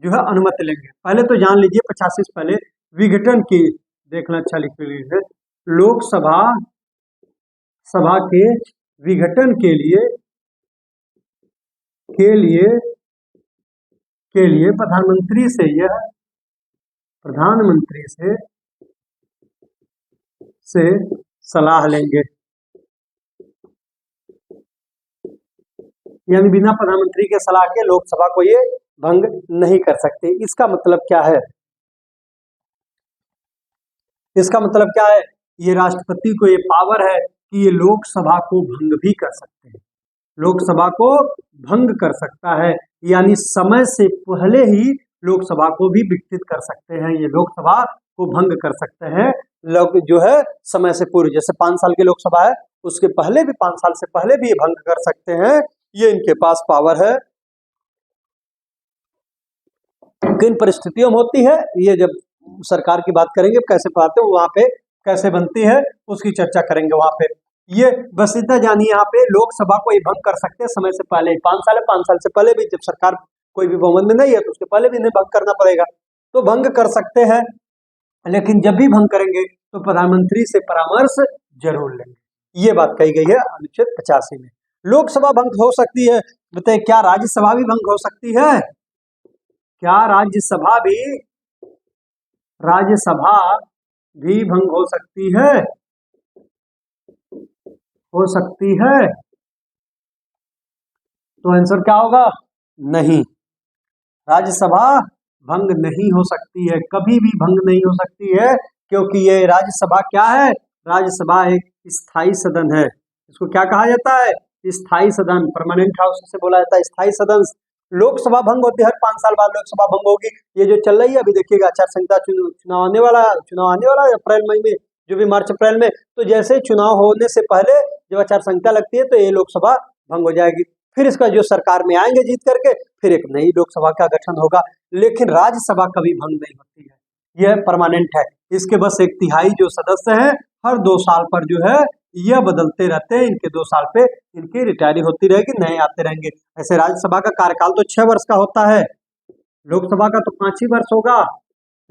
Speaker 1: जो है अनुमति लेंगे। पहले तो जान लीजिए 85 से पहले विघटन की देखना अच्छा लिख लीजिए, लोकसभा के विघटन के लिए प्रधानमंत्री से सलाह लेंगे, यानी बिना प्रधानमंत्री के सलाह के लोकसभा को ये भंग नहीं कर सकते। इसका मतलब क्या है? ये राष्ट्रपति को ये पावर है कि ये लोकसभा को भंग भी कर सकते हैं, लोकसभा को भंग कर सकता है, यानी समय से पहले ही लोकसभा को भी विघटित कर सकते हैं, ये लोकसभा को भंग कर सकते हैं लोग जो है समय से पूर्व, जैसे 5 साल की लोकसभा है उसके पहले भी 5 साल से पहले भी ये भंग कर सकते हैं, ये इनके पास पावर है। किन परिस्थितियों में होती है, ये जब सरकार की बात करेंगे कैसे पाते हैं वहां पे कैसे बनती है उसकी चर्चा करेंगे वहां पे। ये बस इतना जानिए, यहाँ पे लोकसभा को ये भंग कर सकते हैं समय से पहले, 5 साल है, 5 साल से पहले भी, जब सरकार कोई भी बहुमत में नहीं है तो उसके पहले भी इन्हें भंग करना पड़ेगा, तो भंग कर सकते हैं, लेकिन जब भी भंग करेंगे तो प्रधानमंत्री से परामर्श जरूर लेंगे, ये बात कही गई है अनुच्छेद 85 में। लोकसभा भंग हो सकती है, बताइए क्या राज्यसभा भी भंग हो सकती है? क्या राज्यसभा भी भंग हो सकती है? हो सकती है, तो आंसर क्या होगा? नहीं, राज्यसभा भंग नहीं हो सकती है, कभी भी भंग नहीं हो सकती है, क्योंकि ये राज्यसभा क्या है? राज्यसभा एक स्थायी सदन है, इसको क्या कहा जाता है? स्थायी सदन, परमानेंट हाउस से बोला जाता है स्थायी सदन। लोकसभा भंग होती है, हर 5 साल बाद लोकसभा भंग होगी, ये जो चल रही है अभी देखिएगा आचार संहिता, चुनाव आने वाला है अप्रैल मई में, जो भी मार्च अप्रैल में, तो जैसे चुनाव होने से पहले जब आचार संहिता लगती है तो ये लोकसभा भंग हो जाएगी, फिर इसका जो सरकार में आएंगे जीत करके फिर एक नई लोकसभा का गठन होगा, लेकिन राज्यसभा कभी भंग नहीं होती है, यह परमानेंट है। इसके बस 1/3 जो सदस्य हैं हर 2 साल पर जो है यह बदलते रहते हैं, इनके 2 साल पे इनकी रिटायरी होती रहेगी, नए आते रहेंगे। ऐसे राज्यसभा का कार्यकाल तो 6 वर्ष का होता है, लोकसभा का तो 5 ही वर्ष होगा,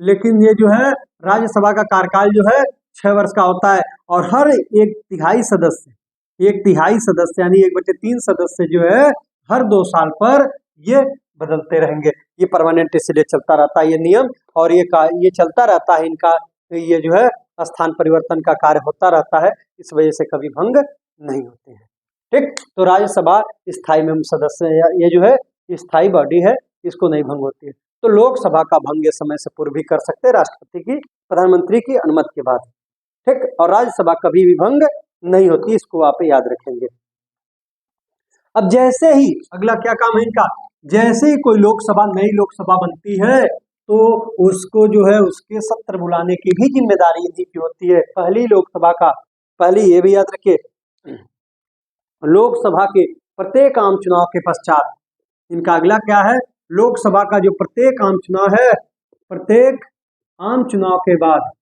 Speaker 1: लेकिन ये जो है राज्यसभा का कार्यकाल जो है 6 वर्ष का होता है, और हर 1/3 सदस्य यानी 1/3 सदस्य जो है हर 2 साल पर ये बदलते रहेंगे। ये परमानेंट इसलिए चलता रहता है ये नियम, और ये चलता रहता है इनका, ये जो है स्थान परिवर्तन का कार्य होता रहता है, इस वजह से कभी भंग नहीं होते हैं। ठीक, तो राज्यसभा स्थायी में सदस्य, ये जो है स्थायी बॉडी है, इसको नहीं भंग होती है। तो लोकसभा का भंग ये समय से पूर्व भी कर सकते हैं राष्ट्रपति की, प्रधानमंत्री की अनुमति के बाद। ठीक, और राज्यसभा कभी भी भंग नहीं होती, इसको आप याद रखेंगे। अब जैसे ही अगला क्या काम है इनका, जैसे ही कोई लोकसभा, नई लोकसभा बनती है तो उसको जो है उसके सत्र बुलाने की भी जिम्मेदारी इन्हीं की होती है। पहली लोकसभा का, पहली ये भी याद रखिए, लोकसभा के प्रत्येक आम चुनाव के पश्चात इनका अगला क्या है, लोकसभा का जो प्रत्येक आम चुनाव है, प्रत्येक आम चुनाव के बाद,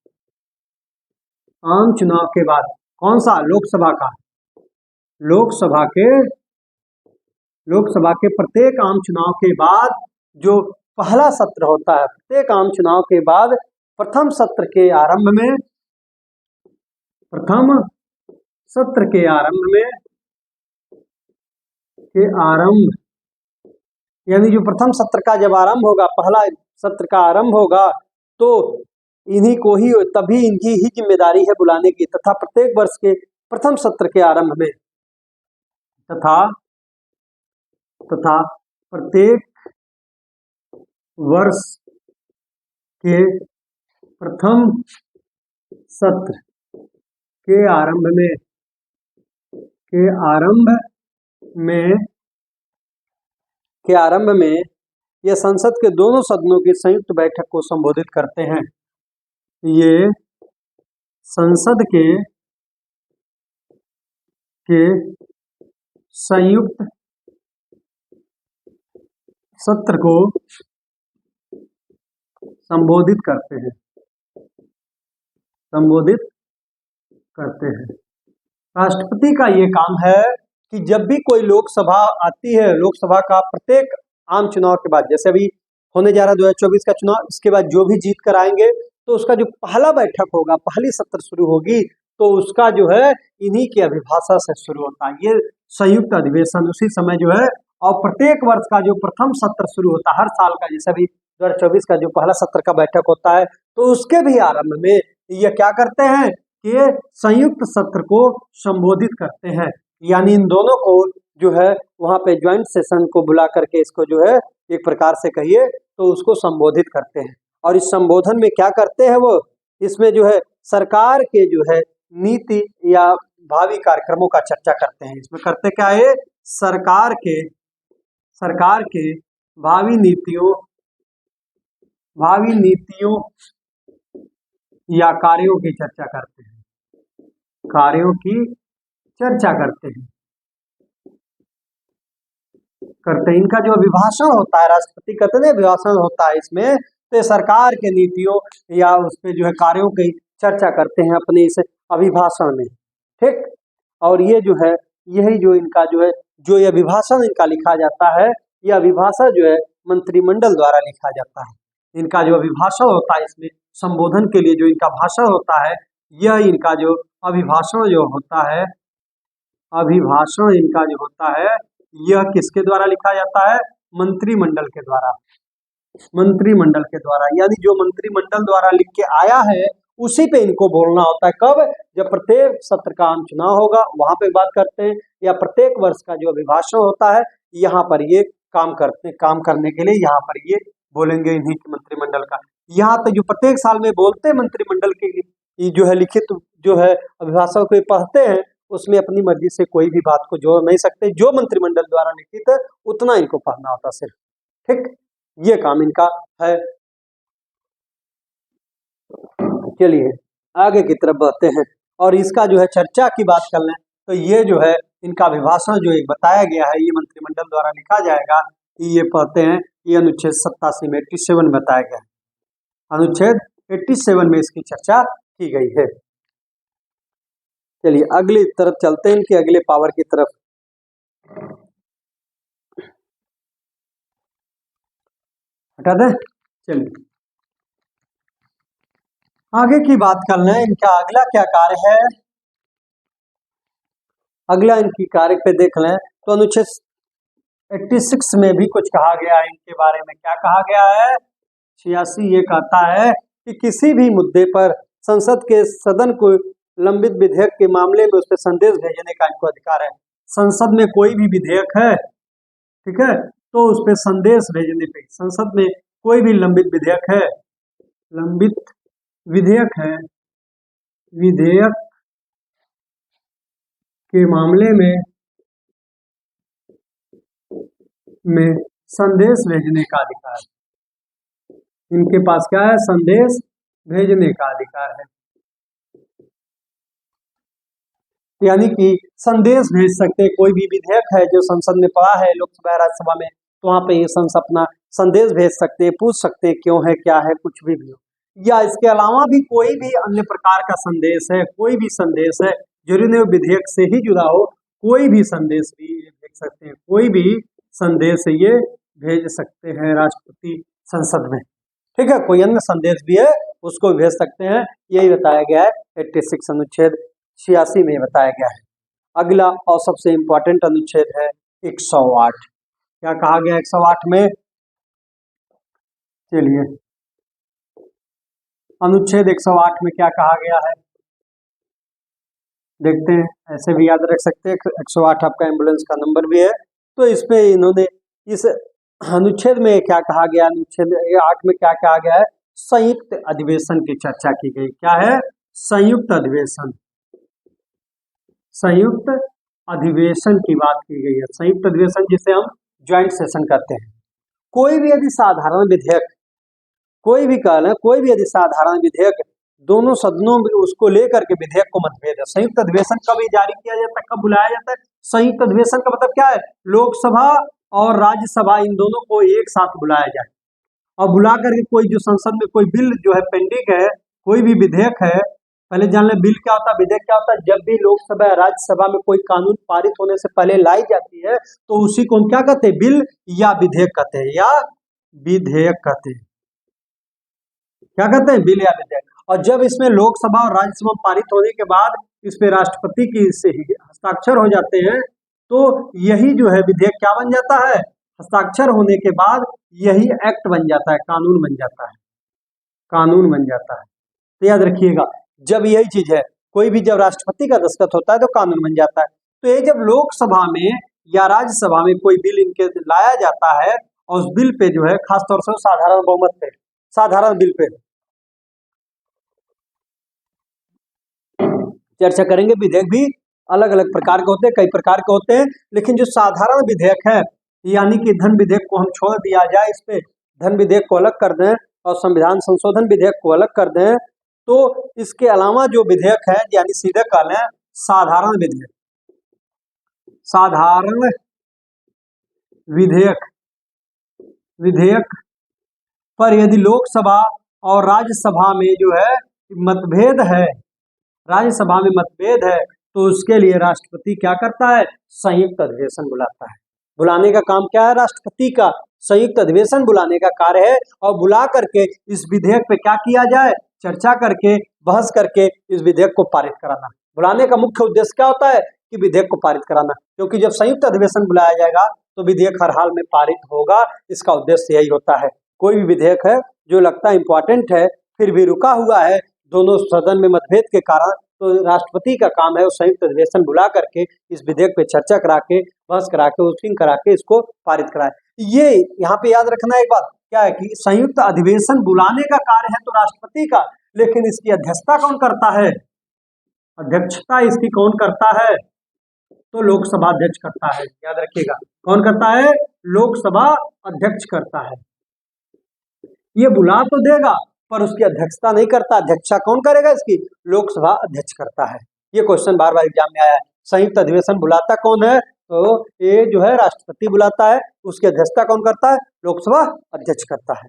Speaker 1: आम चुनाव के बाद कौन सा, लोकसभा का, लोकसभा के प्रत्येक आम चुनाव के बाद जो पहला सत्र होता है, प्रत्येक आम चुनाव के बाद प्रथम सत्र के आरंभ में, प्रथम सत्र के आरंभ में, यानी जो प्रथम सत्र का जब आरंभ होगा, पहला सत्र का आरंभ होगा, तो इन्हीं को ही, तभी इनकी ही जिम्मेदारी है बुलाने की, तथा प्रत्येक वर्ष के प्रथम सत्र के आरंभ में, तथा प्रत्येक वर्ष के प्रथम सत्र के आरंभ में यह संसद के दोनों सदनों की संयुक्त बैठक को संबोधित करते हैं। ये संसद के संयुक्त सत्र को संबोधित करते हैं। राष्ट्रपति का ये काम है कि जब भी कोई लोकसभा आती है, लोकसभा का प्रत्येक आम चुनाव के बाद, जैसे अभी होने जा रहा है 2024 का चुनाव, इसके बाद जो भी जीत कर आएंगे तो उसका जो पहला बैठक होगा, पहली सत्र शुरू होगी, तो उसका जो है इन्हीं के अभिभाषण से शुरू होता है ये संयुक्त अधिवेशन, उसी समय जो है। और प्रत्येक वर्ष का जो प्रथम सत्र शुरू होता है हर साल का, जैसे अभी 2024 का जो पहला सत्र का बैठक होता है, तो उसके भी आरंभ में ये क्या करते हैं कि संयुक्त सत्र को संबोधित करते हैं, यानी इन दोनों को जो है वहां पे ज्वाइंट सेशन को बुला करके इसको जो है एक प्रकार से कहिए तो उसको संबोधित करते हैं। और इस संबोधन में क्या करते हैं वो, इसमें जो है सरकार के जो है नीति या भावी कार्यक्रमों का चर्चा करते हैं। इसमें करते क्या है, सरकार के भावी नीतियों या कार्यों की चर्चा करते हैं, इनका जो अभिभाषण होता है, राष्ट्रपति कहते हैं अभिभाषण होता है इसमें, तो सरकार के नीतियों या उस पे जो है कार्यों की चर्चा करते हैं अपने इस अभिभाषण में। ठीक, और ये जो है यही जो इनका जो है जो ये अभिभाषण इनका लिखा जाता है, यह अभिभाषण जो है मंत्रिमंडल द्वारा लिखा जाता है। इनका जो अभिभाषण होता है, इसमें संबोधन के लिए जो इनका भाषण होता है, यह इनका जो अभिभाषण जो होता है, अभिभाषण इनका जो होता है, यह किसके द्वारा लिखा जाता है, मंत्रिमंडल के द्वारा। यानी जो मंत्रिमंडल द्वारा लिख के आया है उसी पे इनको बोलना होता है। कब, जब प्रत्येक सत्र का आम चुनाव होगा वहां पे बात करते हैं, या प्रत्येक वर्ष का जो अभिभाषण होता है यहाँ पर ये काम करने के लिए यहाँ पर ये बोलेंगे इन्हीं के मंत्रिमंडल का। यहाँ तक जो प्रत्येक साल में बोलते हैं मंत्रिमंडल के जो है लिखित जो है अभिभाषण को पढ़ते हैं, उसमें अपनी मर्जी से कोई भी बात को जोड़ नहीं सकते, जो मंत्रिमंडल द्वारा लिखित है उतना इनको पढ़ना होता सिर्फ। ठीक, ये काम इनका है। चलिए आगे की तरफ बढ़ते हैं, और इसका जो है चर्चा की बात कर लें तो ये जो है इनका अभिभाषण जो एक बताया गया है, ये मंत्रिमंडल द्वारा लिखा जाएगा, ये पढ़ते हैं, ये अनुच्छेद 87 में 87 में बताया गया है, अनुच्छेद 87 में इसकी चर्चा की गई है। चलिए अगली तरफ चलते हैं, इनके अगले पावर की तरफ। हटा दें, चलिए आगे की बात कर लें, इनका अगला क्या कार्य है। अगला इनकी कार्य पे देख लें तो अनुच्छेद 86 में भी कुछ कहा गया है इनके बारे में। क्या कहा गया है? 86 ये कहता है कि किसी भी मुद्दे पर संसद के सदन को लंबित विधेयक के मामले में उस पर संदेश भेजने का इनको अधिकार है। संसद में कोई भी विधेयक है, ठीक है, तो उस पर संदेश भेजने पे, संसद में कोई भी लंबित विधेयक है, लंबित विधेयक है, विधेयक के मामले में संदेश भेजने का अधिकार, इनके पास क्या है? संदेश भेजने का अधिकार है। यानी कि संदेश भेज सकते, कोई भी विधेयक है जो संसद में पड़ा है, लोकसभा राज्यसभा में, तो वहां पे ये संसद अपना संदेश भेज सकते, पूछ सकते क्यों है, क्या है, कुछ भी हो। या इसके अलावा भी कोई भी अन्य प्रकार का संदेश है, कोई भी संदेश है जरूरी विधेयक से ही जुड़ा हो, कोई भी संदेश भी भेज सकते हैं, कोई भी संदेश ये भेज सकते हैं राष्ट्रपति संसद में, ठीक है। कोई अन्य संदेश भी है उसको भेज सकते हैं, यही बताया गया है 86 अनुच्छेद 86 में बताया गया है। अगला और सबसे इंपॉर्टेंट अनुच्छेद है 108। क्या कहा गया 108 में? चलिए, अनुच्छेद 108 में क्या कहा गया है देखते हैं। ऐसे भी याद रख सकते हैं, 108 आपका एम्बुलेंस का नंबर भी है। तो इस पे इन्होंने इस अनुच्छेद में क्या कहा गया, अनुच्छेद 8 में क्या कहा गया है? संयुक्त अधिवेशन की चर्चा की गई। क्या है? संयुक्त अधिवेशन, संयुक्त अधिवेशन की बात की गई है। संयुक्त अधिवेशन जिसे हम ज्वाइंट सेशन कहते हैं। कोई भी यदि साधारण विधेयक, कोई भी कह लें, कोई भी यदि साधारण विधेयक दोनों सदनों में उसको लेकर के विधेयक को मतभेद है, संयुक्त अधिवेशन कब जारी किया जाता है, कब बुलाया जाता है? संयुक्त अधिवेशन का मतलब क्या है? लोकसभा और राज्यसभा इन दोनों को एक साथ बुलाया जाए और बुला करके कोई जो संसद में कोई बिल जो है पेंडिंग है, कोई भी विधेयक है, पहले जान ले बिल क्या होता है, विधेयक क्या होता है। जब भी लोकसभा या राज्यसभा में कोई कानून पारित होने से पहले लाई जाती है तो उसी को हम क्या कहते हैं? बिल या विधेयक कहते हैं, या विधेयक कहते हैं। क्या कहते हैं? बिल या विधेयक। और जब इसमें लोकसभा और राज्यसभा पारित होने के बाद इस पे राष्ट्रपति की हस्ताक्षर हो जाते हैं तो यही जो है विधेयक क्या बन जाता है? हस्ताक्षर होने के बाद यही एक्ट बन जाता है, कानून बन जाता है, कानून बन जाता है। तो याद रखिएगा, जब यही चीज है, कोई भी जब राष्ट्रपति का दस्तखत होता है तो कानून बन जाता है। तो ये जब लोकसभा में या राज्यसभा में कोई बिल इनके लाया जाता है और उस बिल पे जो है खासतौर से साधारण बहुमत पे, साधारण बिल पे चर्चा करेंगे। विधेयक भी अलग अलग प्रकार के होते हैं, कई प्रकार के होते हैं, लेकिन जो साधारण विधेयक है, यानी कि धन विधेयक को हम छोड़ दिया जाए, इस पे धन विधेयक को अलग कर दें और संविधान संशोधन विधेयक को अलग कर दें, तो इसके अलावा जो विधेयक है, यानी सीधे कह लें साधारण विधेयक, साधारण विधेयक, विधेयक पर यदि लोकसभा और राज्यसभा में जो है मतभेद है, राज्यसभा में मतभेद है, तो उसके लिए राष्ट्रपति क्या करता है? संयुक्त अधिवेशन बुलाता है। बुलाने का काम क्या है राष्ट्रपति का? संयुक्त अधिवेशन बुलाने का कार्य है। और बुला करके इस विधेयक पे क्या किया जाए? चर्चा करके, बहस करके इस विधेयक को पारित कराना। बुलाने का मुख्य उद्देश्य क्या होता है? कि विधेयक को पारित कराना, क्योंकि जब संयुक्त अधिवेशन बुलाया जाएगा तो विधेयक हर हाल में पारित होगा। इसका उद्देश्य यही होता है। कोई भी विधेयक है जो लगता है इंपॉर्टेंट है फिर भी रुका हुआ है दोनों सदन में मतभेद के कारण, तो राष्ट्रपति का काम है उस संयुक्त अधिवेशन बुला करके इस विधेयक पे चर्चा करा के, बहस करा के, वोटिंग करा के इसको पारित कराए। ये यहाँ पे याद रखना एक बात क्या है कि संयुक्त अधिवेशन बुलाने का कार्य है तो राष्ट्रपति का, लेकिन इसकी अध्यक्षता कौन करता है? अध्यक्षता इसकी कौन करता है? तो लोकसभा अध्यक्ष करता है। याद रखिएगा, कौन करता है? लोकसभा अध्यक्ष करता है। ये बुला तो देगा पर उसकी अध्यक्षता नहीं करता। अध्यक्षता कौन करेगा इसकी? लोकसभा अध्यक्ष करता है। ये क्वेश्चन बार बार एग्जाम में आया है। संयुक्त अधिवेशन बुलाता कौन है? तो ये जो है राष्ट्रपति बुलाता है, उसकी अध्यक्षता कौन करता है? लोकसभा अध्यक्ष करता है।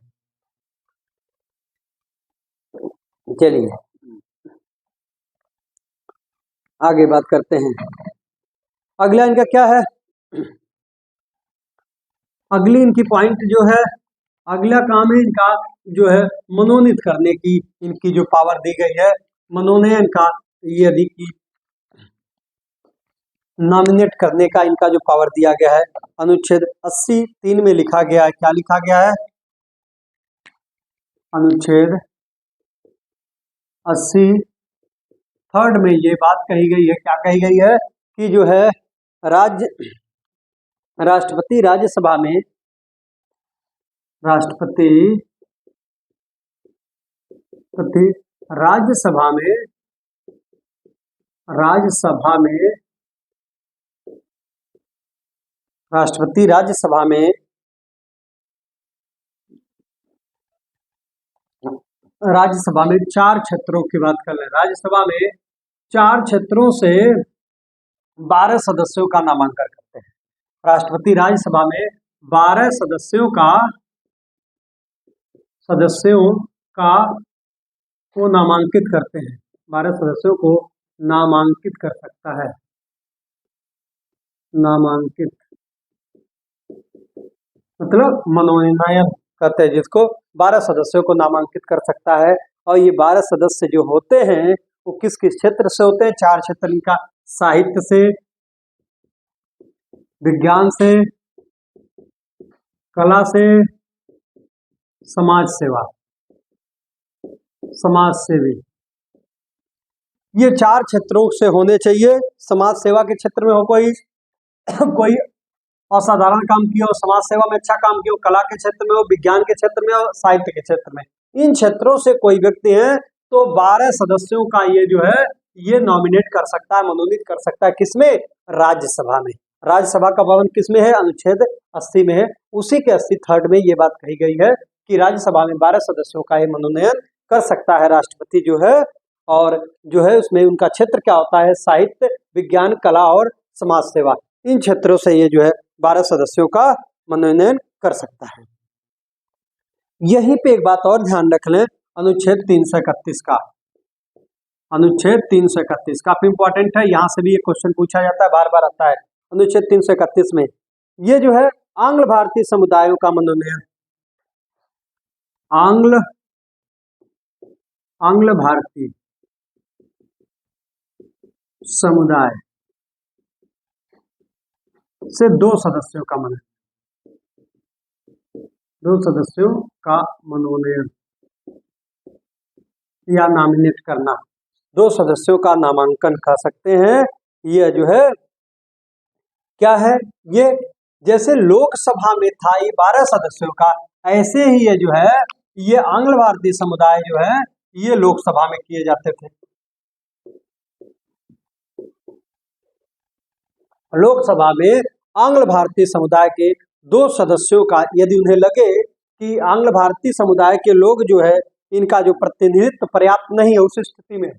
Speaker 1: चलिए आगे बात करते हैं। अगला इनका क्या है? अगली इनकी पॉइंट जो है, अगला काम है इनका जो है मनोनीत करने की, इनकी जो पावर दी गई है मनोनयन का। यदि कि नॉमिनेट करने का इनका जो पावर दिया गया है। अनुच्छेद 80(3) में लिखा गया है, क्या लिखा गया है? अनुच्छेद 80(3) में ये बात कही गई है, क्या कही गई है कि जो है राष्ट्रपति राज्यसभा में राज्यसभा में राष्ट्रपति राज्यसभा में 4 क्षेत्रों की बात कर रहे हैं। राज्यसभा में 4 क्षेत्रों से 12 सदस्यों का नामांकन करते हैं। राष्ट्रपति राज्यसभा में 12 सदस्यों को नामांकित करते हैं। 12 सदस्यों को नामांकित कर सकता है। नामांकित मतलब मनोनयन कहते हैं जिसको। 12 सदस्यों को नामांकित कर सकता है। और ये 12 सदस्य जो होते हैं वो किस किस क्षेत्र से होते हैं? 4 क्षेत्र इनका, साहित्य से, विज्ञान से, कला से, समाज सेवी। ये 4 क्षेत्रों से होने चाहिए। समाज सेवा के क्षेत्र में हो कोई असाधारण काम किया हो, समाज सेवा में अच्छा काम किया हो, कला के क्षेत्र में हो, विज्ञान के क्षेत्र में हो, साहित्य के क्षेत्र में, इन क्षेत्रों से कोई व्यक्ति है तो 12 सदस्यों का ये जो है ये नॉमिनेट कर सकता है, मनोनीत कर सकता है। किसमें? राज्यसभा में। राज्यसभा का भवन किसमें है? अनुच्छेद 80 में है। उसी के 83 में ये बात कही गई है कि राज्यसभा में 12 सदस्यों का ये मनोनयन कर सकता है राष्ट्रपति जो है। और जो है उसमें उनका क्षेत्र क्या होता है? साहित्य, विज्ञान, कला और समाज सेवा। इन क्षेत्रों से ये जो है 12 सदस्यों का मनोनयन कर सकता है। यहीं पे एक बात और ध्यान रख लें, अनुच्छेद 331 का। अनुच्छेद 331 काफी इंपॉर्टेंट है, यहां से भी ये क्वेश्चन पूछा जाता है, बार बार आता है। अनुच्छेद 331 में ये जो है आंग्ल भारतीय समुदायों का मनोनयन, आंग्ल भारतीय समुदाय से 2 सदस्यों का मनोनयन, 2 सदस्यों का मनोनयन या नॉमिनेट करना, 2 सदस्यों का नामांकन कर सकते हैं। ये जो है क्या है? ये जैसे लोकसभा में था ये 12 सदस्यों का, ऐसे ही ये जो है ये आंग्ल भारतीय समुदाय जो है ये लोकसभा में किए जाते थे। लोकसभा में आंग्ल भारतीय समुदाय के 2 सदस्यों का यदि उन्हें लगे कि आंग्ल भारतीय समुदाय के लोग जो है इनका जो प्रतिनिधित्व पर्याप्त नहीं है, उस स्थिति में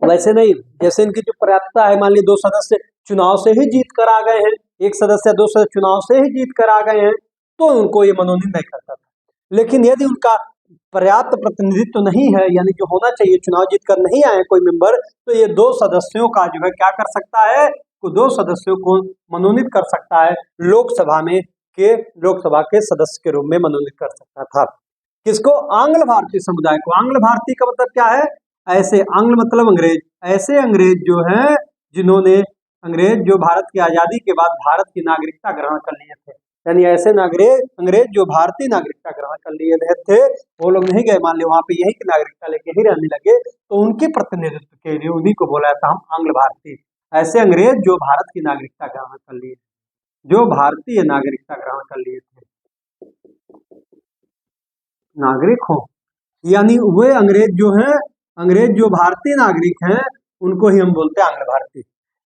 Speaker 1: वैसे नहीं, जैसे इनकी जो पर्याप्तता है, मान ली 2 सदस्य चुनाव से ही जीत कर आ गए हैं, 1 सदस्य 2 सदस्य चुनाव से ही जीत कर आ गए हैं, तो उनको ये मनोनीत नहीं करता था। लेकिन यदि उनका पर्याप्त प्रतिनिधित्व तो नहीं है, यानी जो होना चाहिए, चुनाव जीत कर नहीं आए कोई मेंबर, तो ये 2 सदस्यों का जो है क्या कर सकता है? तो 2 सदस्यों को मनोनीत कर सकता है, लोकसभा के सदस्य के रूप में मनोनीत कर सकता था। किसको? आंग्ल भारतीय समुदाय को। आंग्ल भारतीय का मतलब क्या है? ऐसे, आंग्ल मतलब अंग्रेज, ऐसे अंग्रेज जो हैं जिन्होंने, अंग्रेज जो भारत की आजादी के बाद भारत की नागरिकता ग्रहण कर लिए थे, यानी ऐसे अंग्रेज जो भारतीय नागरिकता ग्रहण कर लिए थे, वो लोग नहीं गए, मान लो वहां पे यही की नागरिकता लेके ही रहने लगे, तो उनके प्रतिनिधित्व के लिए उन्हीं को बोला था हम आंग्ल भारतीय। ऐसे अंग्रेज जो भारत की नागरिकता ग्रहण कर लिए, जो भारतीय नागरिकता ग्रहण कर लिए थे, नागरिक हो, यानी वे अंग्रेज जो भारतीय नागरिक हैं उनको ही हम बोलते हैं आंग्ल भारतीय।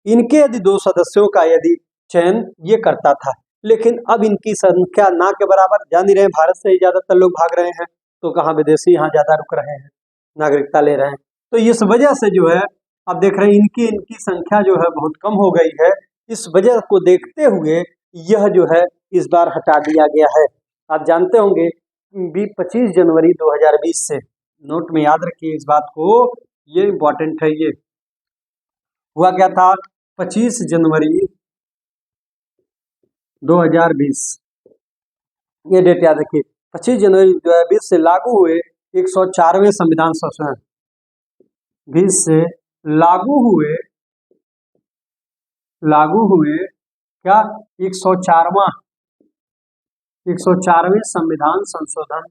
Speaker 1: इनके यदि 2 सदस्यों का यदि चयन ये करता था, लेकिन अब इनकी संख्या ना के बराबर, जान ही रहे हैं भारत से ही ज्यादातर लोग भाग रहे हैं, तो कहाँ विदेशी यहाँ ज्यादा रुक रहे हैं, नागरिकता ले रहे हैं, तो इस वजह से जो है अब देख रहे हैं इनकी संख्या जो है बहुत कम हो गई है। इस वजह को देखते हुए यह जो है इस बार हटा दिया गया है। आप जानते होंगे 25 जनवरी 2020 से, नोट में याद रखिए इस बात को, ये इंपॉर्टेंट है। ये हुआ क्या था? 25 जनवरी 2020, ये डेट याद रखिए। 25 जनवरी 2020 से लागू हुए 104वें संविधान संशोधन 20 से लागू हुए लागू हुए क्या 104वें संविधान संशोधन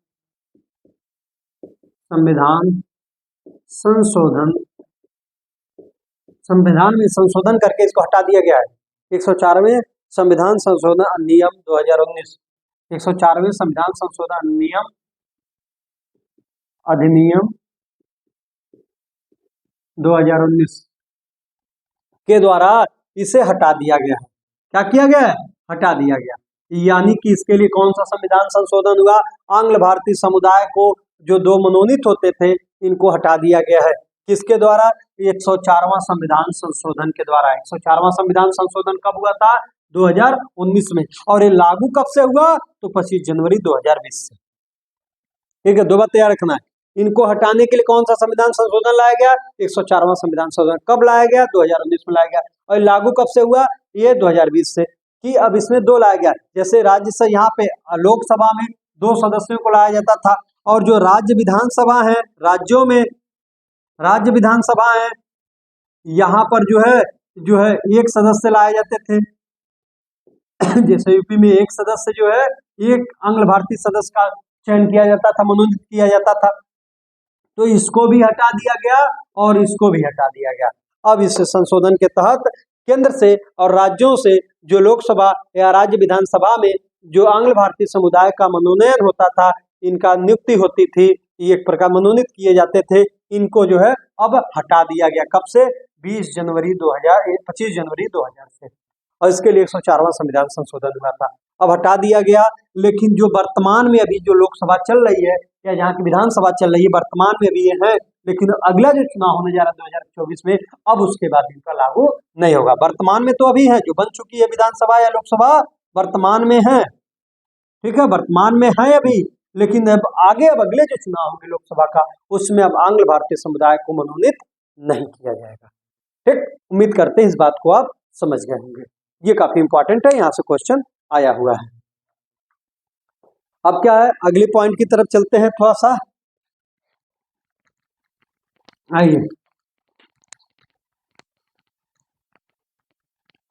Speaker 1: संविधान में संशोधन करके इसको हटा दिया गया है। 104वें संविधान संशोधन अधिनियम 2019, 104वें संविधान संशोधन अधिनियम 2019 के द्वारा इसे हटा दिया गया है। क्या किया गया है? हटा दिया गया। यानी कि इसके लिए कौन सा संविधान संशोधन हुआ? आंग्ल भारतीय समुदाय को जो 2 मनोनीत होते थे इनको हटा दिया गया है। किसके द्वारा? 104वां संविधान संशोधन के द्वारा। 104वां संविधान संशोधन कब हुआ था? 2019 में। और ये लागू कब से हुआ? तो 25 जनवरी 2020 से। ठीक है, दो बात तैयार रखना है। इनको हटाने के लिए कौन सा संविधान संशोधन लाया गया? 104वां संविधान संशोधन। कब लाया गया? 2019 में लाया गया। और लागू कब से हुआ? ये 2020 से। कि अब इसमें 2 लाया गया। जैसे राज्य से यहाँ पे लोकसभा में 2 सदस्यों को लाया जाता था, और जो राज्य विधानसभा है, राज्यों में राज्य विधानसभा है, यहाँ पर जो है 1 सदस्य लाए जाते थे। जैसे यूपी में 1 सदस्य जो है, 1 आंग्ल भारतीय सदस्य का चयन किया जाता था, मनोनीत किया जाता था। तो इसको भी हटा दिया गया और इसको भी हटा दिया गया। अब इस संशोधन के तहत केंद्र से और राज्यों से जो लोकसभा या राज्य विधानसभा में जो आंग्ल भारतीय समुदाय का मनोनयन होता था, इनका नियुक्ति होती थी, ये एक प्रकार मनोनीत किए जाते थे, इनको जो है अब हटा दिया गया। कब से? 25 जनवरी 2000 से। और इसके लिए 104वां संविधान संशोधन हुआ था। अब हटा दिया गया। लेकिन जो वर्तमान में अभी जो लोकसभा चल रही है या जहाँ की विधानसभा चल रही है, वर्तमान में भी ये है, लेकिन अगला जो चुनाव होने जा रहा है 2024 में, अब उसके बाद इनका लागू नहीं होगा। वर्तमान में तो अभी है, जो बन चुकी है विधानसभा या लोकसभा वर्तमान में है, ठीक है, वर्तमान में है अभी। लेकिन अब आगे अब अगले जो चुनाव होंगे लोकसभा का, उसमें अब आंग्ल भारतीय समुदाय को मनोनीत नहीं किया जाएगा। ठीक, उम्मीद करते हैं इस बात को आप समझ गए होंगे। ये काफी इंपॉर्टेंट है, यहाँ से क्वेश्चन आया हुआ है। अब क्या है, अगले पॉइंट की तरफ चलते हैं थोड़ा सा। आइए,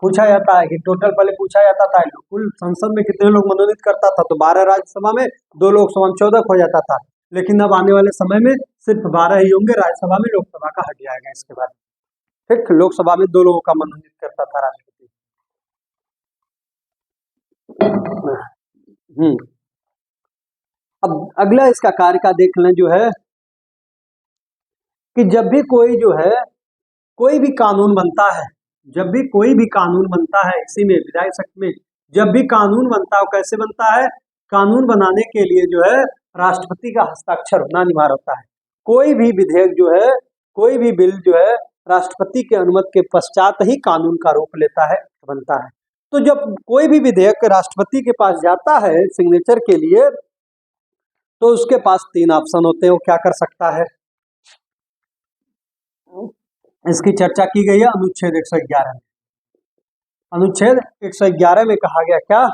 Speaker 1: पूछा जाता है कि टोटल पहले पूछा जाता था कुल संसद में कितने लोग मनोनीत करता था, तो 12 राज्यसभा में, 2 लोकसभा में 14 हो जाता था। लेकिन अब आने वाले समय में सिर्फ 12 ही होंगे राज्यसभा में, लोकसभा का हट जाएगा इसके बाद। ठीक, लोकसभा में 2 लोगों का मनोनीत करता था राष्ट्रपति। अब अगला इसका कार्य का देख लें, जो है कि जब भी कोई जो है कोई भी कानून बनता है, जब भी कोई भी कानून बनता है, इसी में विधायी शक्ति में जब भी कानून बनता है, कैसे बनता है? कानून बनाने के लिए जो है राष्ट्रपति का हस्ताक्षर होना अनिवार्य होता है। कोई भी विधेयक जो है, कोई भी बिल जो है राष्ट्रपति के अनुमति के पश्चात ही कानून का रूप लेता है, बनता है। तो जब कोई भी विधेयक राष्ट्रपति के पास जाता है सिग्नेचर के लिए, तो उसके पास 3 ऑप्शन होते हैं, वो क्या कर सकता है। इसकी चर्चा की गई है अनुच्छेद 111 में। अनुच्छेद 111 में कहा गया क्या?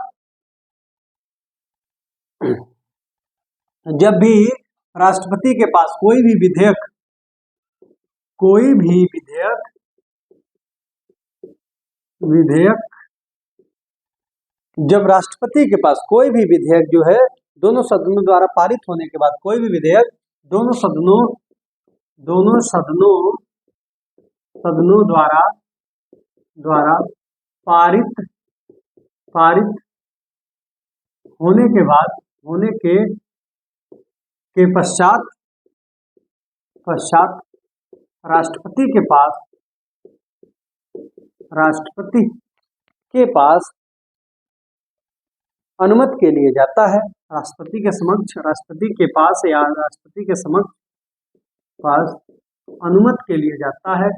Speaker 1: जब भी राष्ट्रपति के पास कोई भी विधेयक जब राष्ट्रपति के पास कोई भी विधेयक जो है दोनों सदनों द्वारा पारित होने के बाद, कोई भी विधेयक दोनों सदनों द्वारा पारित होने के बाद, होने के पश्चात राष्ट्रपति के पास अनुमति के लिए जाता है। राष्ट्रपति के समक्ष, राष्ट्रपति के पास या राष्ट्रपति के समक्ष पास अनुमति के लिए जाता है,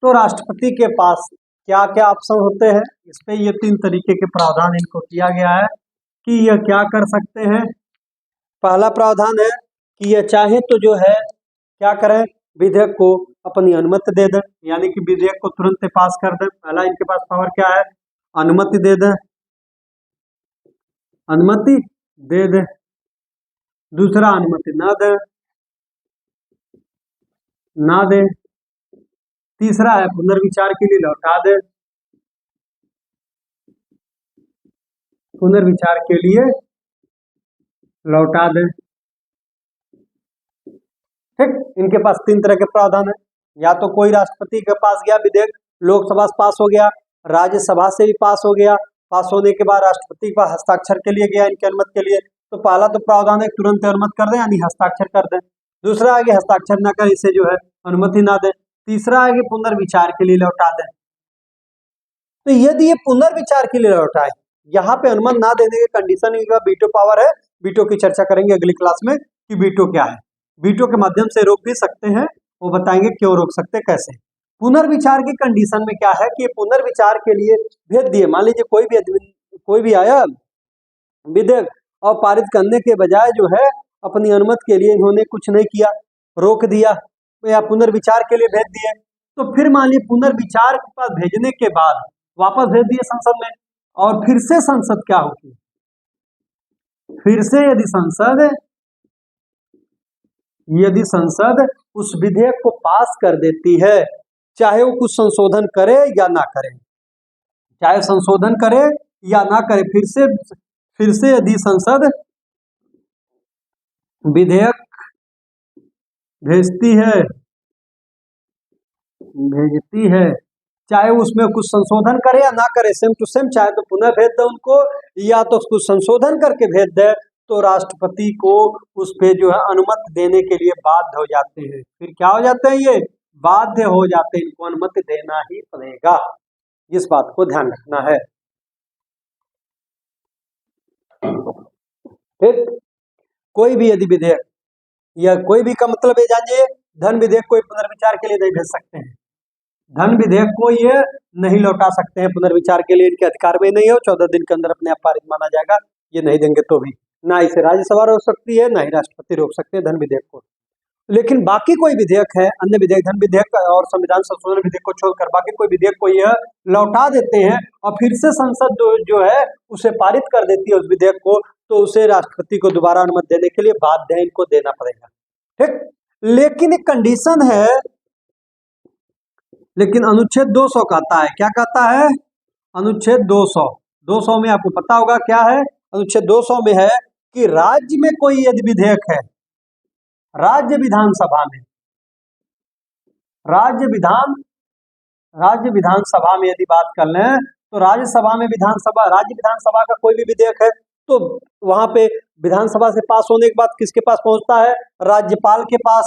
Speaker 1: तो राष्ट्रपति के पास क्या क्या ऑप्शन होते हैं? इस पे ये 3 तरीके के प्रावधान इनको किया गया है कि यह क्या कर सकते हैं। पहला प्रावधान है कि यह चाहे तो जो है क्या करें, विधेयक को अपनी अनुमति दे दें, यानी कि विधेयक को तुरंत पास कर दें। पहला इनके पास पावर क्या है? अनुमति दे दें, दूसरा अनुमति ना दे, तीसरा है पुनर्विचार के लिए लौटा दे, पुनर्विचार के लिए लौटा दे। ठीक, इनके पास 3 तरह के प्रावधान है। या तो कोई राष्ट्रपति के पास गया विधेयक, लोकसभा से पास हो गया, राज्यसभा से भी पास हो गया, पास होने के बाद राष्ट्रपति के पास हस्ताक्षर के लिए गया इनकी अनुमति के लिए, तो पहला तो प्रावधान है तुरंत अनुमति कर दें यानी हस्ताक्षर कर दें। दूसरा आगे हस्ताक्षर न कर इसे जो है अनुमति ना दें। तीसरा आगे पुनर्विचार के लिए लौटा दें। तो यदि ये पुनर्विचार के लिए लौटाए, यहाँ पे अनुमति ना देने के कंडीशन वीटो पावर है। वीटो की चर्चा करेंगे अगली क्लास में कि वीटो क्या है। वीटो के माध्यम से रोक भी सकते हैं, वो बताएंगे क्यों रोक सकते हैं, कैसे। पुनर्विचार की कंडीशन में क्या है कि पुनर्विचार के लिए भेज दिए, मान लीजिए कोई भी आया विधेयक और पारित करने के बजाय जो है अपनी अनुमति के लिए इन्होंने कुछ नहीं किया, रोक दिया या पुनर्विचार के लिए भेज दिए, तो फिर मान लीजिए पुनर्विचार के पास भेजने के बाद वापस भेज दिए संसद में, और फिर से संसद क्या होती, फिर से यदि संसद उस विधेयक को पास कर देती है, चाहे वो कुछ संशोधन करे या ना करे, चाहे संशोधन करे या ना करे, फिर से यदि संसद विधेयक भेजती है, चाहे उसमें कुछ संशोधन करे या ना करे, सेम टू सेम, चाहे तो पुनः भेज दे उनको या तो कुछ संशोधन करके भेज दे, तो राष्ट्रपति को उस पे जो है अनुमति देने के लिए बाध्य हो जाते हैं। फिर क्या हो जाते हैं, ये बाध्य हो जाते हैं, इनको अनुमति देना ही पड़ेगा। इस बात को ध्यान रखना है। फिर कोई भी यदि विधेयक या कोई भी का मतलब ये जानिए, धन विधेयक कोई पुनर्विचार के लिए नहीं भेज सकते हैं, धन विधेयक को ये नहीं लौटा सकते हैं पुनर्विचार के लिए, इनके अधिकार में नहीं हो, 14 दिन के अंदर अपने आप पारित माना जाएगा। ये नहीं देंगे तो भी ना इसे राज्यसभा रोक सकती है, ना ही राष्ट्रपति रोक सकते हैं धन विधेयक को। लेकिन बाकी कोई विधेयक है, अन्य विधेयक, धन विधेयक और संविधान संशोधन विधेयक को छोड़कर बाकी कोई विधेयक को यह लौटा देते हैं और फिर से संसद जो है उसे पारित कर देती है उस विधेयक को, तो उसे राष्ट्रपति को दोबारा अनुमति देने के लिए बाध्य है, इनको देना पड़ेगा। ठीक, लेकिन एक कंडीशन है, लेकिन अनुच्छेद 200 कहता है, क्या कहता है, अनुच्छेद 200 में आपको पता होगा क्या है, अनुच्छेद 200 में है कि राज्य में कोई यदि विधेयक है, राज्य विधानसभा में यदि बात कर लें तो राज्य विधानसभा का कोई भी विधेयक है तो वहां पे विधानसभा से पास होने के बाद किसके पास पहुंचता है, राज्यपाल के पास।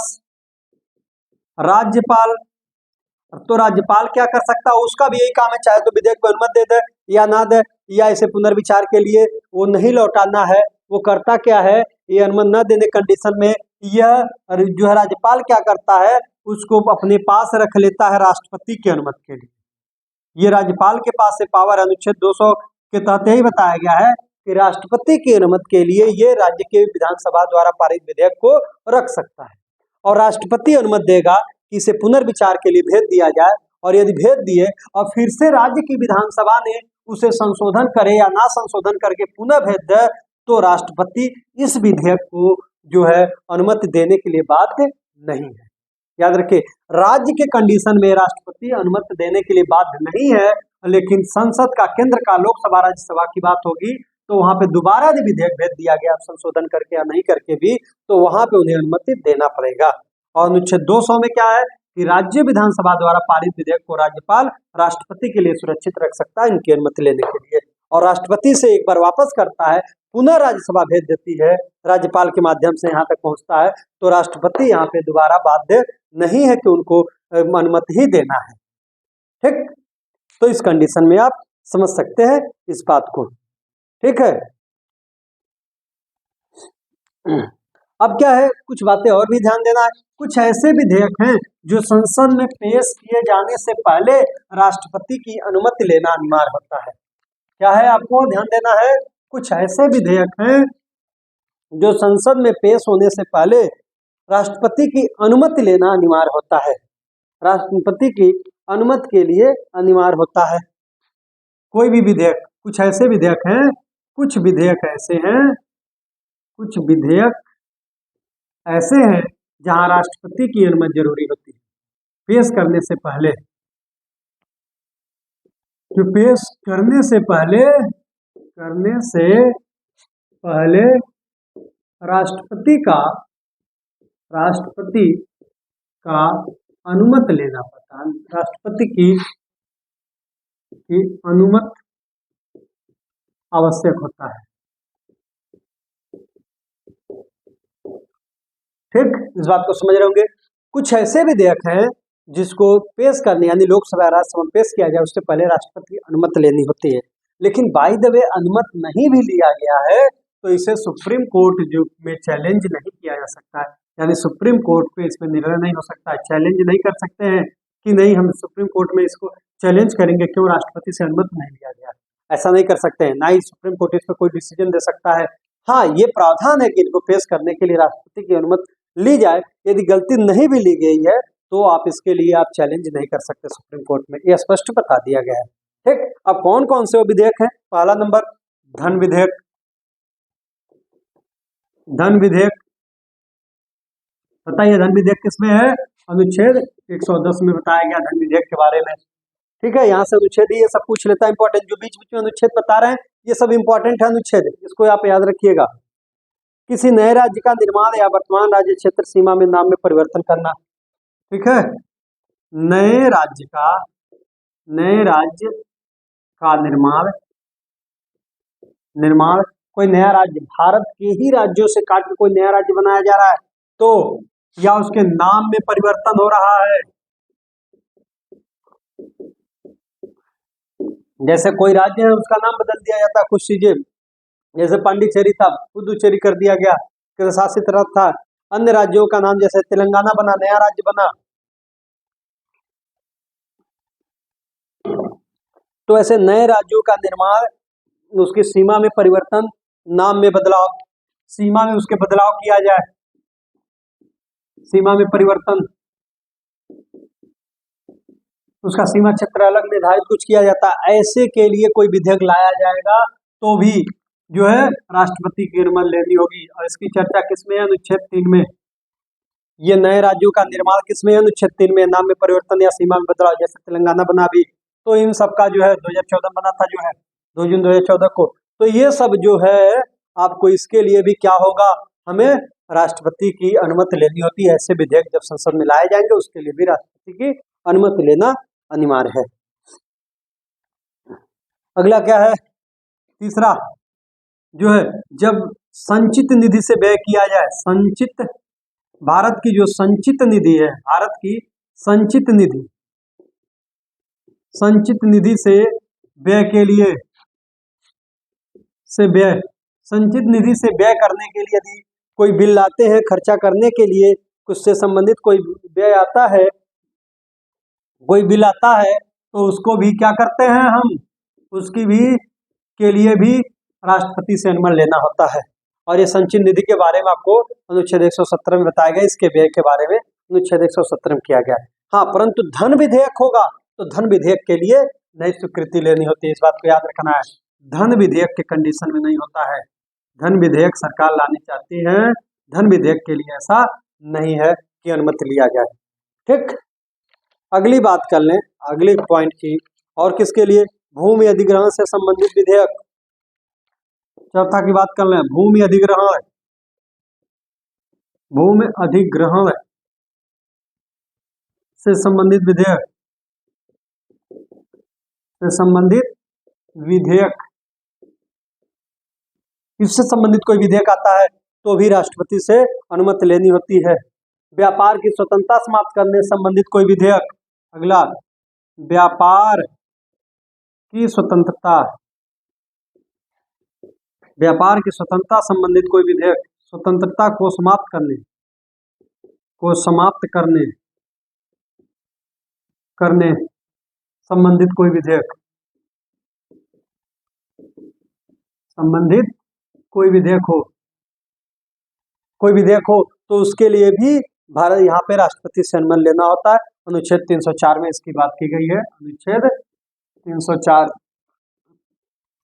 Speaker 1: तो राज्यपाल क्या कर सकता है, उसका भी यही काम है, चाहे तो विधेयक को अनुमति दे दे या ना दे, या इसे पुनर्विचार के लिए वो नहीं लौटाना है, वो करता क्या है, ये अनुमति न देने कंडीशन में यह जो है राज्यपाल क्या करता है, उसको अपने पास रख लेता है राष्ट्रपति की अनुमति के लिए। ये राज्यपाल के पास से पावर अनुच्छेद 200 के तहत यही बताया गया है कि राष्ट्रपति की अनुमति के लिए ये राज्य के विधानसभा द्वारा पारित विधेयक को रख सकता है, और राष्ट्रपति अनुमति देगा कि इसे पुनर्विचार के लिए भेज दिया जाए, और यदि भेज दिए और फिर से राज्य की विधानसभा ने उसे संशोधन करे या ना संशोधन करके पुनः भेज दे, तो राष्ट्रपति इस विधेयक को जो है अनुमति देने के लिए बाध्य नहीं है। याद रखिए, राज्य के कंडीशन में राष्ट्रपति अनुमति देने के लिए बाध्य नहीं है, लेकिन संसद का, केंद्र का, लोकसभा राज्यसभा की बात होगी तो वहां पे दोबारा यदि विधेयक भेज दिया गया संशोधन करके या नहीं करके भी, तो वहां पे उन्हें अनुमति देना पड़ेगा। और अनुच्छेद 200 में क्या है कि राज्य विधानसभा द्वारा पारित विधेयक को राज्यपाल राष्ट्रपति के लिए सुरक्षित रख सकता है इनकी अनुमति लेने के लिए, और राष्ट्रपति से एक बार वापस करता है, पुनः राज्यसभा भेज देती है, राज्यपाल के माध्यम से यहाँ तक पहुंचता है, तो राष्ट्रपति यहाँ पे दोबारा बाध्य नहीं है कि उनको अनुमति ही देना है। ठीक, तो इस कंडीशन में आप समझ सकते हैं इस बात को। ठीक है, अब क्या है, कुछ बातें और भी ध्यान देना है। कुछ ऐसे विधेयक हैं जो संसद में पेश किए जाने से पहले राष्ट्रपति की अनुमति लेना अनिवार्य होता है। क्या है, आपको ध्यान देना है, कुछ ऐसे विधेयक हैं जो संसद में पेश होने से पहले राष्ट्रपति की अनुमति लेना अनिवार्य होता है, राष्ट्रपति की अनुमति के लिए अनिवार्य होता है। कोई भी विधेयक, कुछ विधेयक ऐसे हैं, कुछ विधेयक ऐसे हैं जहां राष्ट्रपति की अनुमति जरूरी होती है पेश करने से पहले। जो पेश करने से पहले राष्ट्रपति का अनुमति लेना पड़ता है। राष्ट्रपति की अनुमति आवश्यक होता है। ठीक, इस बात को समझ रहे होंगे। कुछ ऐसे विधेयक हैं जिसको पेश करने यानी लोकसभा राज्यसभा में पेश किया जाए उससे पहले राष्ट्रपति की अनुमति लेनी होती है। लेकिन बाय द वे अनुमति नहीं भी लिया गया है तो इसे सुप्रीम कोर्ट जो में चैलेंज नहीं किया जा सकता है, यानी सुप्रीम कोर्ट पे इस पर निर्णय नहीं हो सकता है। चैलेंज नहीं कर सकते हैं कि नहीं हम सुप्रीम कोर्ट में इसको चैलेंज करेंगे क्यों राष्ट्रपति से अनुमति नहीं लिया गया, ऐसा नहीं कर सकते हैं। ना ही सुप्रीम कोर्ट इस पर कोई डिसीजन दे सकता है। हाँ, ये प्रावधान है कि इनको पेश करने के लिए राष्ट्रपति की अनुमति ली जाए। यदि गलती नहीं भी ली गई है तो आप इसके लिए आप चैलेंज नहीं कर सकते सुप्रीम कोर्ट में, यह स्पष्ट बता दिया गया है। ठीक, अब कौन कौन से वो विधेयक हैं? पहला नंबर धन विधेयक। धन विधेयक बताइए, धन विधेयक किसमें है? अनुच्छेद 110 में बताया गया धन विधेयक के बारे में। ठीक है, यहाँ से अनुच्छेद ये सब पूछ लेता है इंपॉर्टेंट, जो बीच बीच में अनुच्छेद बता रहे हैं ये सब इंपॉर्टेंट है अनुच्छेद, इसको आप याद रखिएगा। किसी नए राज्य का निर्माण या वर्तमान राज्य क्षेत्र सीमा में नाम में परिवर्तन करना। ठीक है, नए राज्य का निर्माण कोई नया राज्य भारत के ही राज्यों से काट के कोई नया राज्य बनाया जा रहा है तो, या उसके नाम में परिवर्तन हो रहा है। जैसे कोई राज्य है उसका नाम बदल दिया जाता है, कुछ चीजें जैसे पांडिचेरी था पुदुचेरी कर दिया गया, केंद्र शासित राज्य था। अन्य राज्यों का नाम जैसे तेलंगाना बना, नया राज्य बना, तो ऐसे नए राज्यों का निर्माण, उसकी सीमा में परिवर्तन, नाम में बदलाव, सीमा में उसके बदलाव किया जाए, सीमा में परिवर्तन, उसका सीमा क्षेत्र अलग निर्धारित कुछ किया जाता है, ऐसे के लिए कोई विधेयक लाया जाएगा तो भी जो है राष्ट्रपति की अनुमति लेनी होगी। और इसकी चर्चा किसमें है? अनुच्छेद 3 में। ये नए राज्यों का निर्माण किसमें है? अनुच्छेद 3 में। नाम में परिवर्तन या सीमा में बदलाव, जैसे तेलंगाना बना भी, तो इन सब का जो है 2014 बना था, जो है 2 जून 2014 को। तो ये सब जो है आपको इसके लिए भी क्या होगा, हमें राष्ट्रपति की अनुमति लेनी होती है। ऐसे विधेयक जब संसद में लाए जाएंगे उसके लिए भी राष्ट्रपति की अनुमति लेना अनिवार्य है। अगला क्या है? तीसरा जो है, जब संचित निधि से व्यय किया जाए, संचित, भारत की जो संचित निधि है, भारत की संचित निधि से व्यय के लिए संचित निधि से व्यय करने के लिए यदि कोई बिल लाते हैं खर्चा करने के लिए, कुछ से संबंधित कोई व्यय आता है, कोई बिल आता है तो उसको भी क्या करते हैं हम, उसकी भी के लिए भी राष्ट्रपति से अनुमति लेना होता है। और ये संचित निधि के बारे में आपको अनुच्छेद 117 में बताया गया, इसके व्यय के बारे में अनुच्छेद 117 में किया गया है। हाँ, परंतु धन विधेयक होगा तो धन विधेयक के लिए नई स्वीकृति लेनी होती है, इस बात को याद रखना है। धन विधेयक के कंडीशन में नहीं होता है। धन विधेयक सरकार लानी चाहती है, धन विधेयक के लिए ऐसा नहीं है कि अनुमति लिया जाए। ठीक, अगली बात कर लें, अगले पॉइंट की, और किसके लिए? भूमि अधिग्रहण से संबंधित विधेयक। चौथा की बात कर लें, भूमि अधिग्रहण, भूमि अधिग्रहण से संबंधित विधेयक, इससे संबंधित कोई विधेयक आता है तो भी राष्ट्रपति से अनुमति लेनी होती है। व्यापार की स्वतंत्रता समाप्त करने से संबंधित कोई विधेयक। अगला, व्यापार की स्वतंत्रता संबंधित कोई विधेयक, स्वतंत्रता को समाप्त करने संबंधित कोई विधेयक, कोई विधेयक हो तो उसके लिए भी भारत यहाँ पे राष्ट्रपति से अनुमति लेना होता है। अनुच्छेद 304 में इसकी बात की गई है, अनुच्छेद 304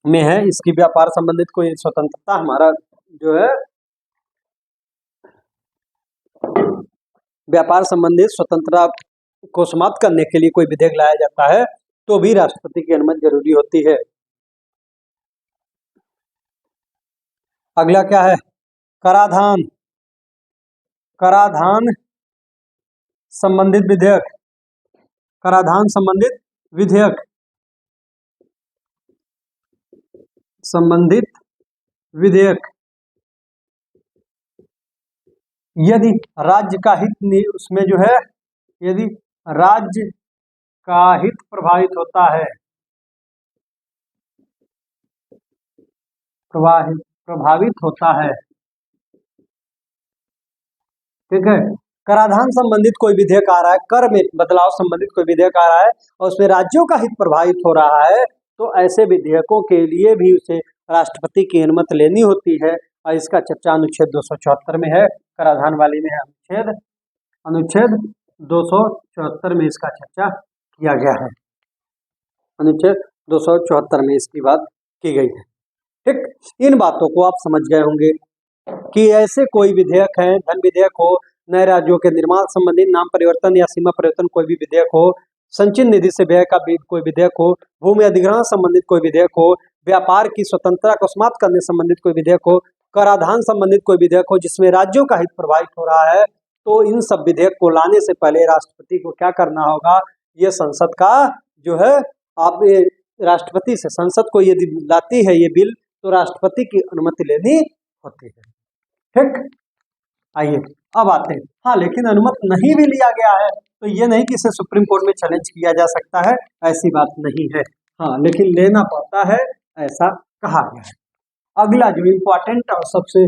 Speaker 1: में है इसकी व्यापार संबंधित कोई स्वतंत्रता हमारा जो है व्यापार संबंधित स्वतंत्रता को समाप्त करने के लिए कोई विधेयक लाया जाता है तो भी राष्ट्रपति की अनुमति जरूरी होती है। अगला क्या है? कराधान। कराधान संबंधित विधेयक। कराधान संबंधित विधेयक। संबंधित विधेयक यदि राज्य का हित उसमें जो है, यदि राज्य का हित प्रभावित होता है, प्रभावित होता है, ठीक है। कराधान संबंधित कोई विधेयक आ रहा है, कर में बदलाव संबंधित कोई विधेयक आ रहा है और उसमें राज्यों का हित प्रभावित हो रहा है, तो ऐसे विधेयकों के लिए भी उसे राष्ट्रपति की अनुमति लेनी होती है और इसका चर्चा अनुच्छेद 274 में है। कराधान वाली में है अनुच्छेद 274 में इसका चर्चा किया गया है। अनुच्छेद 274 में इसकी बात की गई है। ठीक, इन बातों को आप समझ गए होंगे कि ऐसे कोई विधेयक है, धन विधेयक हो, नए राज्यों के निर्माण संबंधी, नाम परिवर्तन या सीमा परिवर्तन कोई भी विधेयक हो, संचित निधि से व्यय का कोई विधेयक हो, भूमि अधिग्रहण संबंधित कोई विधेयक हो, व्यापार की स्वतंत्रता को समाप्त करने संबंधित कोई विधेयक हो, कराधान संबंधित कोई विधेयक हो जिसमें राज्यों का हित प्रभावित हो रहा है, तो इन सब विधेयक को लाने से पहले राष्ट्रपति को क्या करना होगा? ये संसद का जो है, आप राष्ट्रपति से, संसद को यदि लाती है ये बिल तो राष्ट्रपति की अनुमति लेनी होती है। ठीक, आइए अब आते हैं। हाँ, लेकिन अनुमति नहीं भी लिया गया है तो ये नहीं कि इसे सुप्रीम कोर्ट में चैलेंज किया जा सकता है, ऐसी बात नहीं है। हाँ, लेकिन लेना पड़ता है, ऐसा कहा गया है। अगला जो इम्पोर्टेंट और सबसे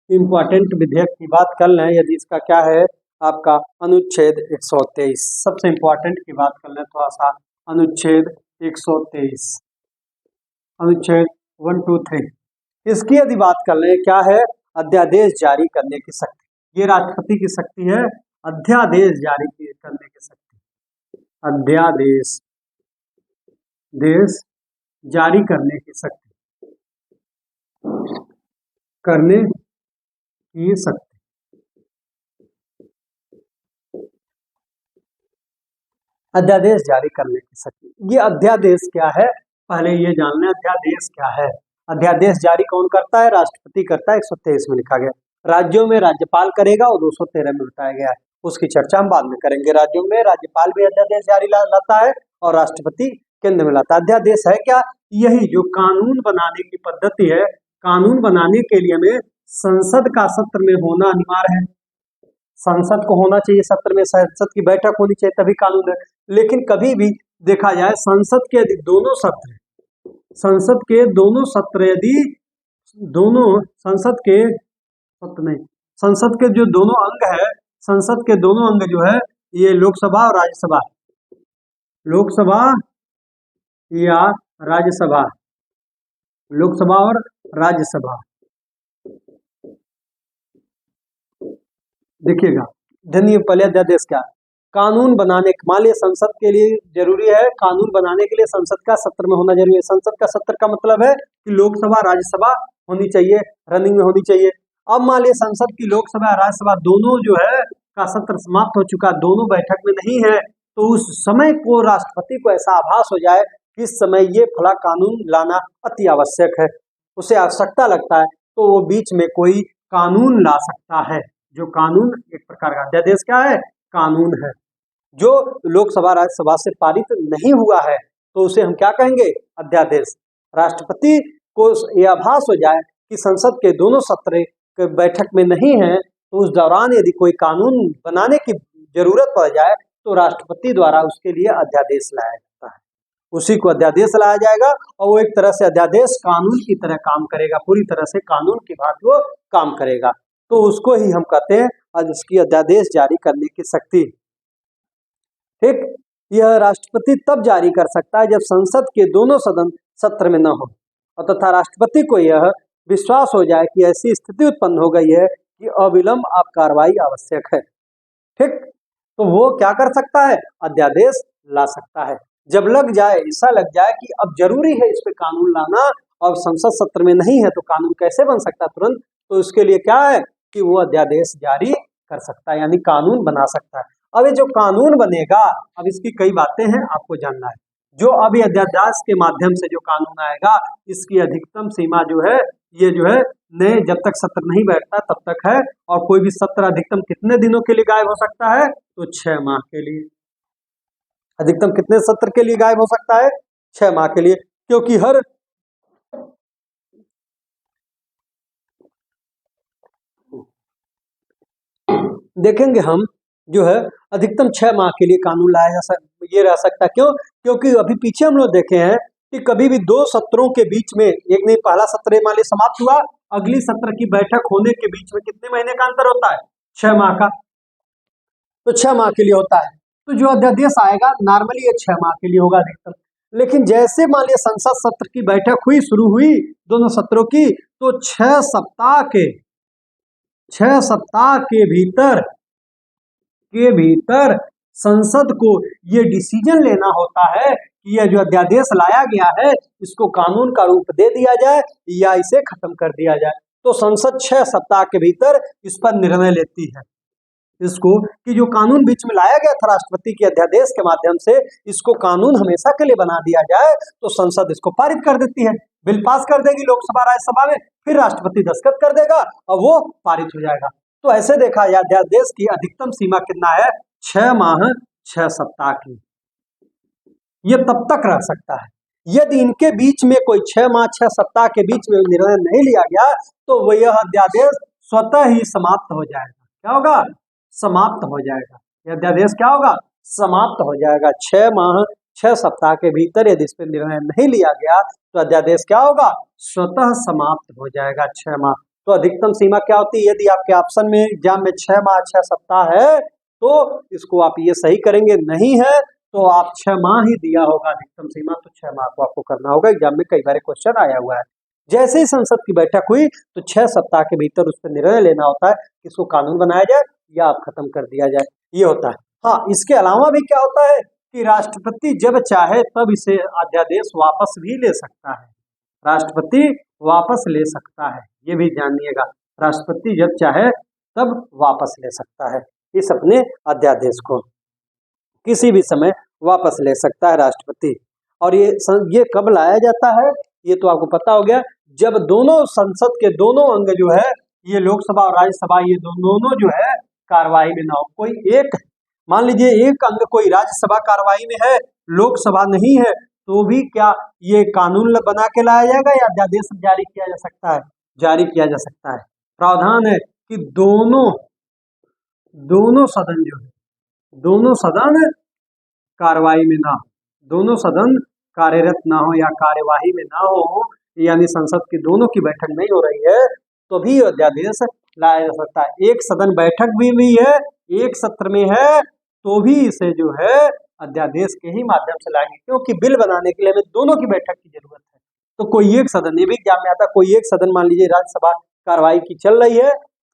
Speaker 1: इम्पोर्टेंट विधेयक की बात कर लें, यदि इसका क्या है आपका अनुच्छेद 123, सबसे इम्पोर्टेंट की बात कर लें थोड़ा सा, अनुच्छेद 123, अनुच्छेद 123, इसकी यदि बात कर लें, क्या है? अध्यादेश जारी करने की शक्ति। ये राष्ट्रपति की शक्ति है, अध्यादेश जारी करने की शक्ति, अध्यादेश जारी करने की शक्ति, करने की शक्ति। अध्यादेश जारी करने की शक्ति, ये अध्यादेश क्या है पहले ये जान लें। अध्यादेश क्या है? अध्यादेश जारी कौन करता है? राष्ट्रपति करता है। 123 में लिखा गया। राज्यों में राज्यपाल करेगा और 213 में बताया गया है, उसकी चर्चा हम बाद में करेंगे। राज्यों में राज्यपाल भी अध्यादेश जारी लाता है और राष्ट्रपति केंद्र में लाता है। अध्यादेश है क्या? यही जो कानून बनाने की पद्धति है, कानून बनाने के लिए हमें संसद का सत्र में होना अनिवार्य है। संसद को होना चाहिए सत्र में, संसद की बैठक होनी चाहिए, तभी कानून है। लेकिन कभी भी देखा जाए संसद के यदि दोनों सत्र, संसद के दोनों सत्र, यदि दोनों संसद के सत्र नहीं, संसद के जो दोनों अंग है, संसद के दोनों अंग जो है, ये लोकसभा और राज्यसभा, लोकसभा या राज्यसभा, लोकसभा और राज्यसभा, देखिएगा धन्य पहले अध्यादेश क्या? कानून बनाने, मान लिया संसद के लिए जरूरी है, कानून बनाने के लिए संसद का सत्र में होना जरूरी है। संसद का सत्र का मतलब है कि लोकसभा राज्यसभा होनी चाहिए, रनिंग में होनी चाहिए। अब मान लिया संसद की लोकसभा राज्यसभा दोनों जो है का सत्र समाप्त हो चुका, दोनों बैठक में नहीं है, तो उस समय को राष्ट्रपति को ऐसा आभास हो जाए कि इस समय ये फला कानून लाना अति आवश्यक है, उसे आवश्यकता लगता है, तो वो बीच में कोई कानून ला सकता है। जो कानून एक प्रकार का अध्यादेश क्या है? कानून है। जो लोकसभा राज्यसभा से पारित नहीं हुआ है तो उसे हम क्या कहेंगे? अध्यादेश। राष्ट्रपति को यह आभास हो जाए कि संसद के दोनों सत्र बैठक में नहीं है, तो उस दौरान यदि कोई कानून बनाने की जरूरत पड़ जाए तो राष्ट्रपति द्वारा उसके लिए अध्यादेश लाया जाता है, उसी को अध्यादेश लाया जाएगा और वो एक तरह से अध्यादेश कानून की तरह काम करेगा, पूरी तरह से कानून की भांति वो काम करेगा, तो उसको ही हम कहते हैं आज उसकी अध्यादेश जारी करने की शक्ति। ठीक, यह राष्ट्रपति तब जारी कर सकता है जब संसद के दोनों सदन सत्र में न हो और तथा राष्ट्रपति को यह विश्वास हो जाए कि ऐसी स्थिति उत्पन्न हो गई है कि अविलंब आप कार्रवाई आवश्यक है। ठीक, तो वो क्या कर सकता है? अध्यादेश ला सकता है। जब लग जाए, ऐसा लग जाए कि अब जरूरी है इस पे कानून लाना और संसद सत्र में नहीं है तो कानून कैसे बन सकता तुरंत, तो उसके लिए क्या है कि वो अध्यादेश जारी कर सकता है, यानी कानून बना सकता है। अब ये जो कानून बनेगा, अब इसकी कई बातें हैं, आपको जानना है। जो अब ये अध्यादेश के माध्यम से जो कानून आएगा, इसकी अधिकतम सीमा जो है, ये जो है नए जब तक सत्र नहीं बैठता तब तक है, और कोई भी सत्र अधिकतम कितने दिनों के लिए गायब हो सकता है, तो 6 माह के लिए। अधिकतम कितने सत्र के लिए गायब हो सकता है, 6 माह के लिए, क्योंकि हर देखेंगे हम जो है अधिकतम 6 माह के लिए कानून लाया जा सकता, ये रह सकता है। क्यों? क्योंकि अभी पीछे हम लोग देखे हैं कि कभी भी 2 सत्रों के बीच में, एक नहीं पहला सत्र मान लीजिए समाप्त हुआ, अगली सत्र की बैठक होने के बीच में कितने महीने का अंतर होता है, 6 माह का, तो 6 माह के लिए होता है। तो जो अध्यादेश आएगा नॉर्मली ये 6 माह के लिए होगा अधिकतम। लेकिन जैसे मान लिया संसद सत्र की बैठक हुई, शुरू हुई दोनों सत्रों की, तो 6 सप्ताह के भीतर संसद को ये डिसीजन लेना होता है कि यह जो अध्यादेश लाया गया है इसको कानून का रूप दे दिया जाए या इसे खत्म कर दिया जाए। तो संसद 6 सप्ताह के भीतर इस पर निर्णय लेती है, इसको कि जो कानून बीच में लाया गया था राष्ट्रपति के अध्यादेश के माध्यम से, इसको कानून हमेशा के लिए बना दिया जाए, तो संसद इसको पारित कर देती है, बिल पास कर देगी लोकसभा राज्यसभा में, फिर राष्ट्रपति दस्तखत कर देगा और वो पारित हो जाएगा। तो ऐसे देखा जाए अध्यादेश की अधिकतम सीमा कितना है, 6 माह 6 सप्ताह की। ये तब तक रह सकता है, यदि इनके बीच में कोई 6 माह 6 सप्ताह के बीच में निर्णय नहीं लिया गया तो वह यह अध्यादेश स्वतः ही समाप्त हो जाएगा। क्या होगा? समाप्त हो जाएगा। यह अध्यादेश क्या होगा? समाप्त हो जाएगा। 6 माह 6 सप्ताह के भीतर यदि इस पर निर्णय नहीं लिया गया तो अध्यादेश क्या होगा? स्वतः समाप्त हो जाएगा 6 माह। तो अधिकतम सीमा क्या होती है? यदि आपके ऑप्शन में एग्जाम में 6 माह 6 सप्ताह है तो इसको आप ये सही करेंगे, नहीं है तो आप 6 माह ही दिया होगा अधिकतम सीमा, तो 6 माह को आपको करना होगा। एग्जाम में कई बार क्वेश्चन आया हुआ है। जैसे ही संसद की बैठक हुई तो 6 सप्ताह के भीतर उस पर निर्णय लेना होता है कि इसको कानून बनाया जाए या आप खत्म कर दिया जाए, ये होता है। हाँ, इसके अलावा भी क्या होता है कि राष्ट्रपति जब चाहे तब इसे अध्यादेश वापस भी ले सकता है। राष्ट्रपति वापस ले सकता है, ये भी जानिएगा। राष्ट्रपति जब चाहे तब वापस ले सकता है इस अपने अध्यादेश को, किसी भी समय वापस ले सकता है राष्ट्रपति। और ये कब लाया जाता है ये तो आपको पता हो गया, जब दोनों संसद के दोनों अंग जो है, ये लोकसभा और राज्यसभा, ये दोनों जो है कार्रवाई में ना हो। कोई एक, मान लीजिए एक अंग कोई राज्यसभा कार्रवाई में है, लोकसभा नहीं है, तो भी क्या ये कानून बना के लाया जाएगा या अध्यादेश जारी किया जा सकता है? जारी किया जा सकता है। प्रावधान है कि दोनों सदन जो है, दोनों सदन कार्रवाई में ना हो, दोनों सदन कार्यरत ना हो या कार्यवाही में ना हो, यानी संसद की दोनों की बैठक नहीं हो रही है, तो भी अध्यादेश लाया जा सकता है। एक सदन बैठक भी है, एक सत्र में है, तो भी इसे जो है अध्यादेश के ही माध्यम से लाएंगे, क्योंकि बिल बनाने के लिए हमें दोनों की बैठक की जरूरत है। तो कोई एक सदन, ये भी एग्जाम में आता, कोई एक सदन मान लीजिए राज्यसभा कार्रवाई की चल रही है,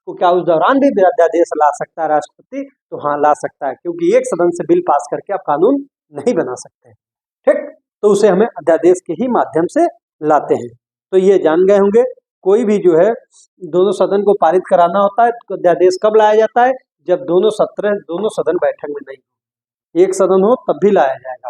Speaker 1: तो क्या उस दौरान भी अध्यादेश ला सकता है राष्ट्रपति? तो हाँ, ला सकता है, क्योंकि एक सदन से बिल पास करके आप कानून नहीं बना सकते। ठीक, तो उसे हमें अध्यादेश के ही माध्यम से लाते हैं। तो ये जान गए होंगे, कोई भी जो है दोनों सदन को पारित कराना होता है तो अध्यादेश कब लाया जाता है? जब दोनों सदन बैठक में नहीं हो। एक सदन हो तब भी लाया जाएगा,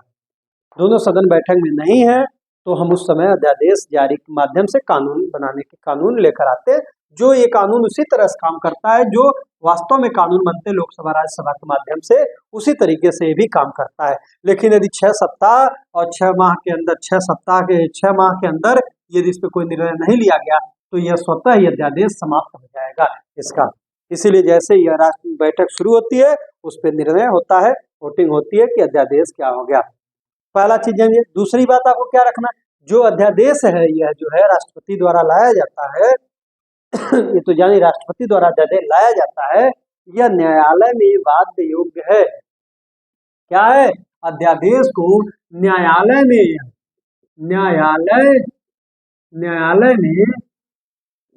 Speaker 1: दोनों सदन बैठक में नहीं है तो हम उस समय अध्यादेश जारी के माध्यम से कानून बनाने के कानून लेकर आते हैं। जो ये कानून उसी तरह से काम करता है जो वास्तव में कानून बनते लोकसभा राज्यसभा के माध्यम से, उसी तरीके से ये भी काम करता है। लेकिन यदि 6 सप्ताह और 6 माह के अंदर 6 माह के अंदर यदि इस पर कोई निर्णय नहीं लिया गया तो यह स्वतः ही अध्यादेश समाप्त हो जाएगा इसका। इसीलिए जैसे यह राष्ट्र बैठक शुरू होती है उस पर निर्णय होता है, वोटिंग होती है कि अध्यादेश क्या हो गया। पहला चीज जानिए। दूसरी बात आपको क्या रखना, जो अध्यादेश है यह जो है राष्ट्रपति द्वारा लाया जाता है ये तो जानिए राष्ट्रपति द्वारा अध्यादेश लाया जाता है, यह न्यायालय में वाद्य योग्य है। क्या है? अध्यादेश को न्यायालय में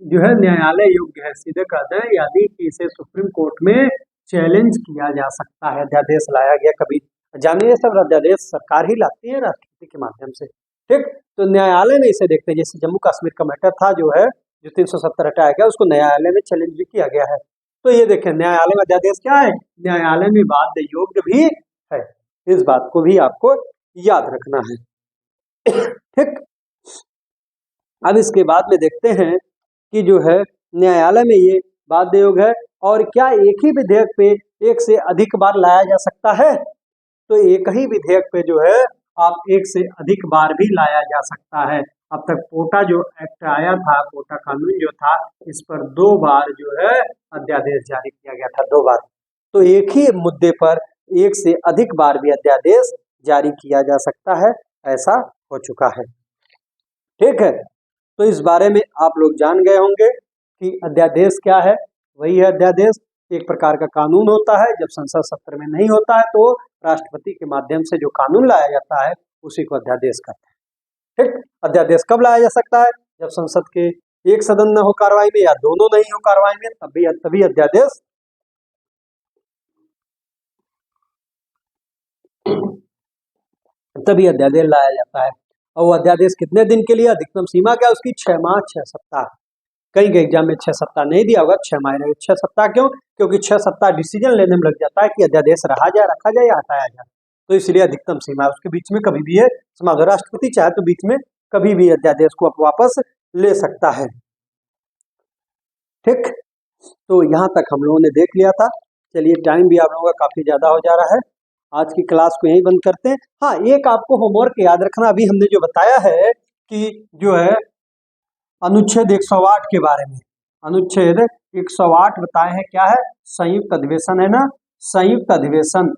Speaker 1: जो है न्यायालय योग्य है, सीधे कहते हैं, यानी कि इसे सुप्रीम कोर्ट में चैलेंज किया जा सकता है। अध्यादेश लाया गया कभी, जानिए सब अध्यादेश सरकार ही लाती है राष्ट्रपति के माध्यम से। ठीक, तो न्यायालय में इसे देखते हैं। जैसे जम्मू कश्मीर का मैटर था जो 370 हटाया गया, उसको न्यायालय में चैलेंज भी किया गया है। तो ये देखें, न्यायालय में अध्यादेश क्या है, न्यायालय में बाध्य योग्य भी है। इस बात को भी आपको याद रखना है। ठीक, अब इसके बाद में देखते हैं कि जो है न्यायालय में ये बाध्य योग्य है, और क्या एक ही विधेयक पे एक से अधिक बार लाया जा सकता है, तो एक ही विधेयक पे जो है आप एक से अधिक बार भी लाया जा सकता है। अब तक पोटा जो एक्ट आया था, पोटा कानून जो था, इस पर 2 बार जो है अध्यादेश जारी किया गया था, 2 बार। तो एक ही मुद्दे पर एक से अधिक बार भी अध्यादेश जारी किया जा सकता है, ऐसा हो चुका है। ठीक है, तो इस बारे में आप लोग जान गए होंगे कि अध्यादेश क्या है। वही है अध्यादेश, एक प्रकार का कानून होता है। जब संसद सत्र में नहीं होता है तो राष्ट्रपति के माध्यम से जो कानून लाया जाता है उसी को अध्यादेश कहते हैं। ठीक, अध्यादेश कब लाया जा सकता है, जब संसद के एक सदन न हो कार्रवाई में या दोनों नहीं हो कार्रवाई में, तभी अध्यादेश लाया जाता है। और वो अध्यादेश कितने दिन के लिए, अधिकतम सीमा क्या है उसकी, 6 माह 6 सप्ताह। कई एग्जाम में 6 सप्ताह नहीं दिया होगा, 6 माह रहेगा। 6 सप्ताह क्यों, क्योंकि 6 सप्ताह डिसीजन लेने में लग जाता है कि अध्यादेश रखा जाए या हटाया जाए, तो इसलिए अधिकतम सीमा है। उसके बीच में कभी भी ये समाधान, राष्ट्रपति चाहे तो बीच में कभी भी अध्यादेश को वापस ले सकता है। ठीक, तो यहाँ तक हम लोगों ने देख लिया था। चलिए, टाइम भी आप लोगों का काफी ज्यादा हो जा रहा है, आज की क्लास को यहीं बंद करते हैं। हाँ, एक आपको होमवर्क याद रखना, अभी हमने जो बताया है कि जो है अनुच्छेद 108 के बारे में, अनुच्छेद 108 बताए हैं क्या है, संयुक्त अधिवेशन है ना, संयुक्त अधिवेशन।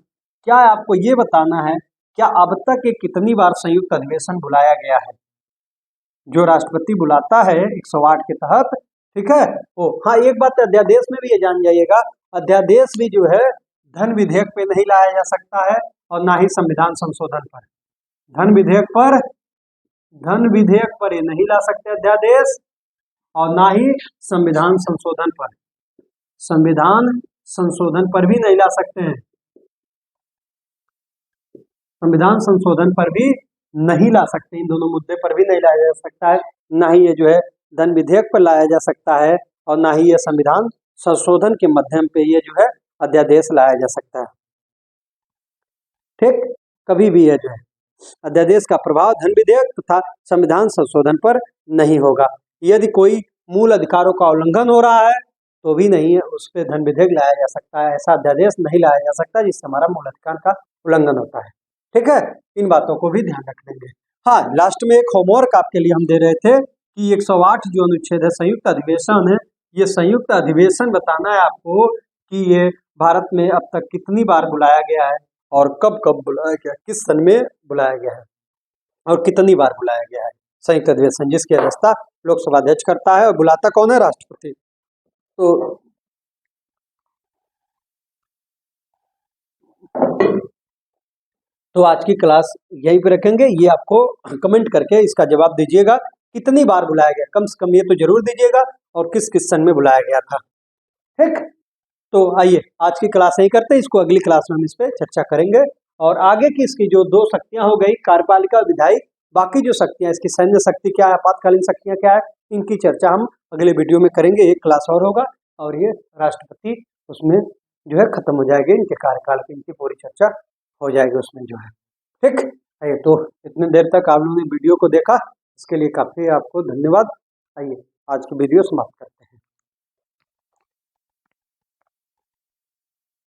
Speaker 1: क्या है, आपको ये बताना है क्या अब तक ये कितनी बार संयुक्त अधिवेशन बुलाया गया है, जो राष्ट्रपति बुलाता है 108 के तहत। ठीक है, ओ हाँ, एक बात अध्यादेश में भी ये जान जाइएगा, अध्यादेश भी जो है धन विधेयक पे नहीं लाया जा सकता है, और ना ही संविधान संशोधन पर। धन विधेयक पर ये नहीं ला सकते अध्यादेश, और ना ही संविधान संशोधन पर, संविधान संशोधन पर भी नहीं ला सकते हैं, संविधान संशोधन पर भी नहीं ला सकते, इन दोनों मुद्दे पर भी नहीं लाया जा सकता है। ना ही ये जो है धन विधेयक पर लाया जा सकता है, और ना ही ये संविधान संशोधन के माध्यम पे ये जो है अध्यादेश लाया जा सकता है। ठीक, कभी भी ये जो है अध्यादेश का प्रभाव धन विधेयक तथा संविधान संशोधन पर नहीं होगा। यदि कोई मूल अधिकारों का उल्लंघन हो रहा है तो भी नहीं है, उस पर धन विधेयक लाया जा सकता है, ऐसा अध्यादेश नहीं लाया जा सकता जिससे हमारा मूल अधिकार का उल्लंघन होता है। ठीक है, इन बातों को भी ध्यान रख लेंगे। हाँ, लास्ट में एक होमवर्क आपके लिए हम दे रहे थे कि 108 जो अनुच्छेद है संयुक्त अधिवेशन है, ये संयुक्त अधिवेशन बताना है आपको कि ये भारत में अब तक कितनी बार बुलाया गया है, और कब कब बुलाया गया, किस सन में बुलाया गया है, और कितनी बार बुलाया गया है संयुक्त अधिवेशन, जिसकी अध्यक्षता लोकसभा अध्यक्ष करता है, और बुलाता कौन है, राष्ट्रपति। तो आज की क्लास यहीं पे रखेंगे। ये आपको कमेंट करके इसका जवाब दीजिएगा, कितनी बार बुलाया गया, कम से कम ये तो जरूर दीजिएगा, और किस किस सन में बुलाया गया था। ठीक, तो आइए आज की क्लास यहीं करते हैं, इसको अगली क्लास में हम इस पर चर्चा करेंगे। और आगे की इसकी जो 2 शक्तियां हो गई, कार्यपालिका और विधायी, बाकी जो शक्तियां, इसकी सैन्य शक्ति क्या है, आपातकालीन शक्तियां क्या है, इनकी चर्चा हम अगले वीडियो में करेंगे। एक क्लास और होगा, और ये राष्ट्रपति उसमें जो है खत्म हो जाएगी, इनके कार्यकाल की इनकी पूरी चर्चा हो जाएगी उसमें जो है। ठीक है, तो इतनी देर तक आप लोगों ने वीडियो को देखा, इसके लिए काफी आपको धन्यवाद। आइए आज की वीडियो समाप्त करते हैं।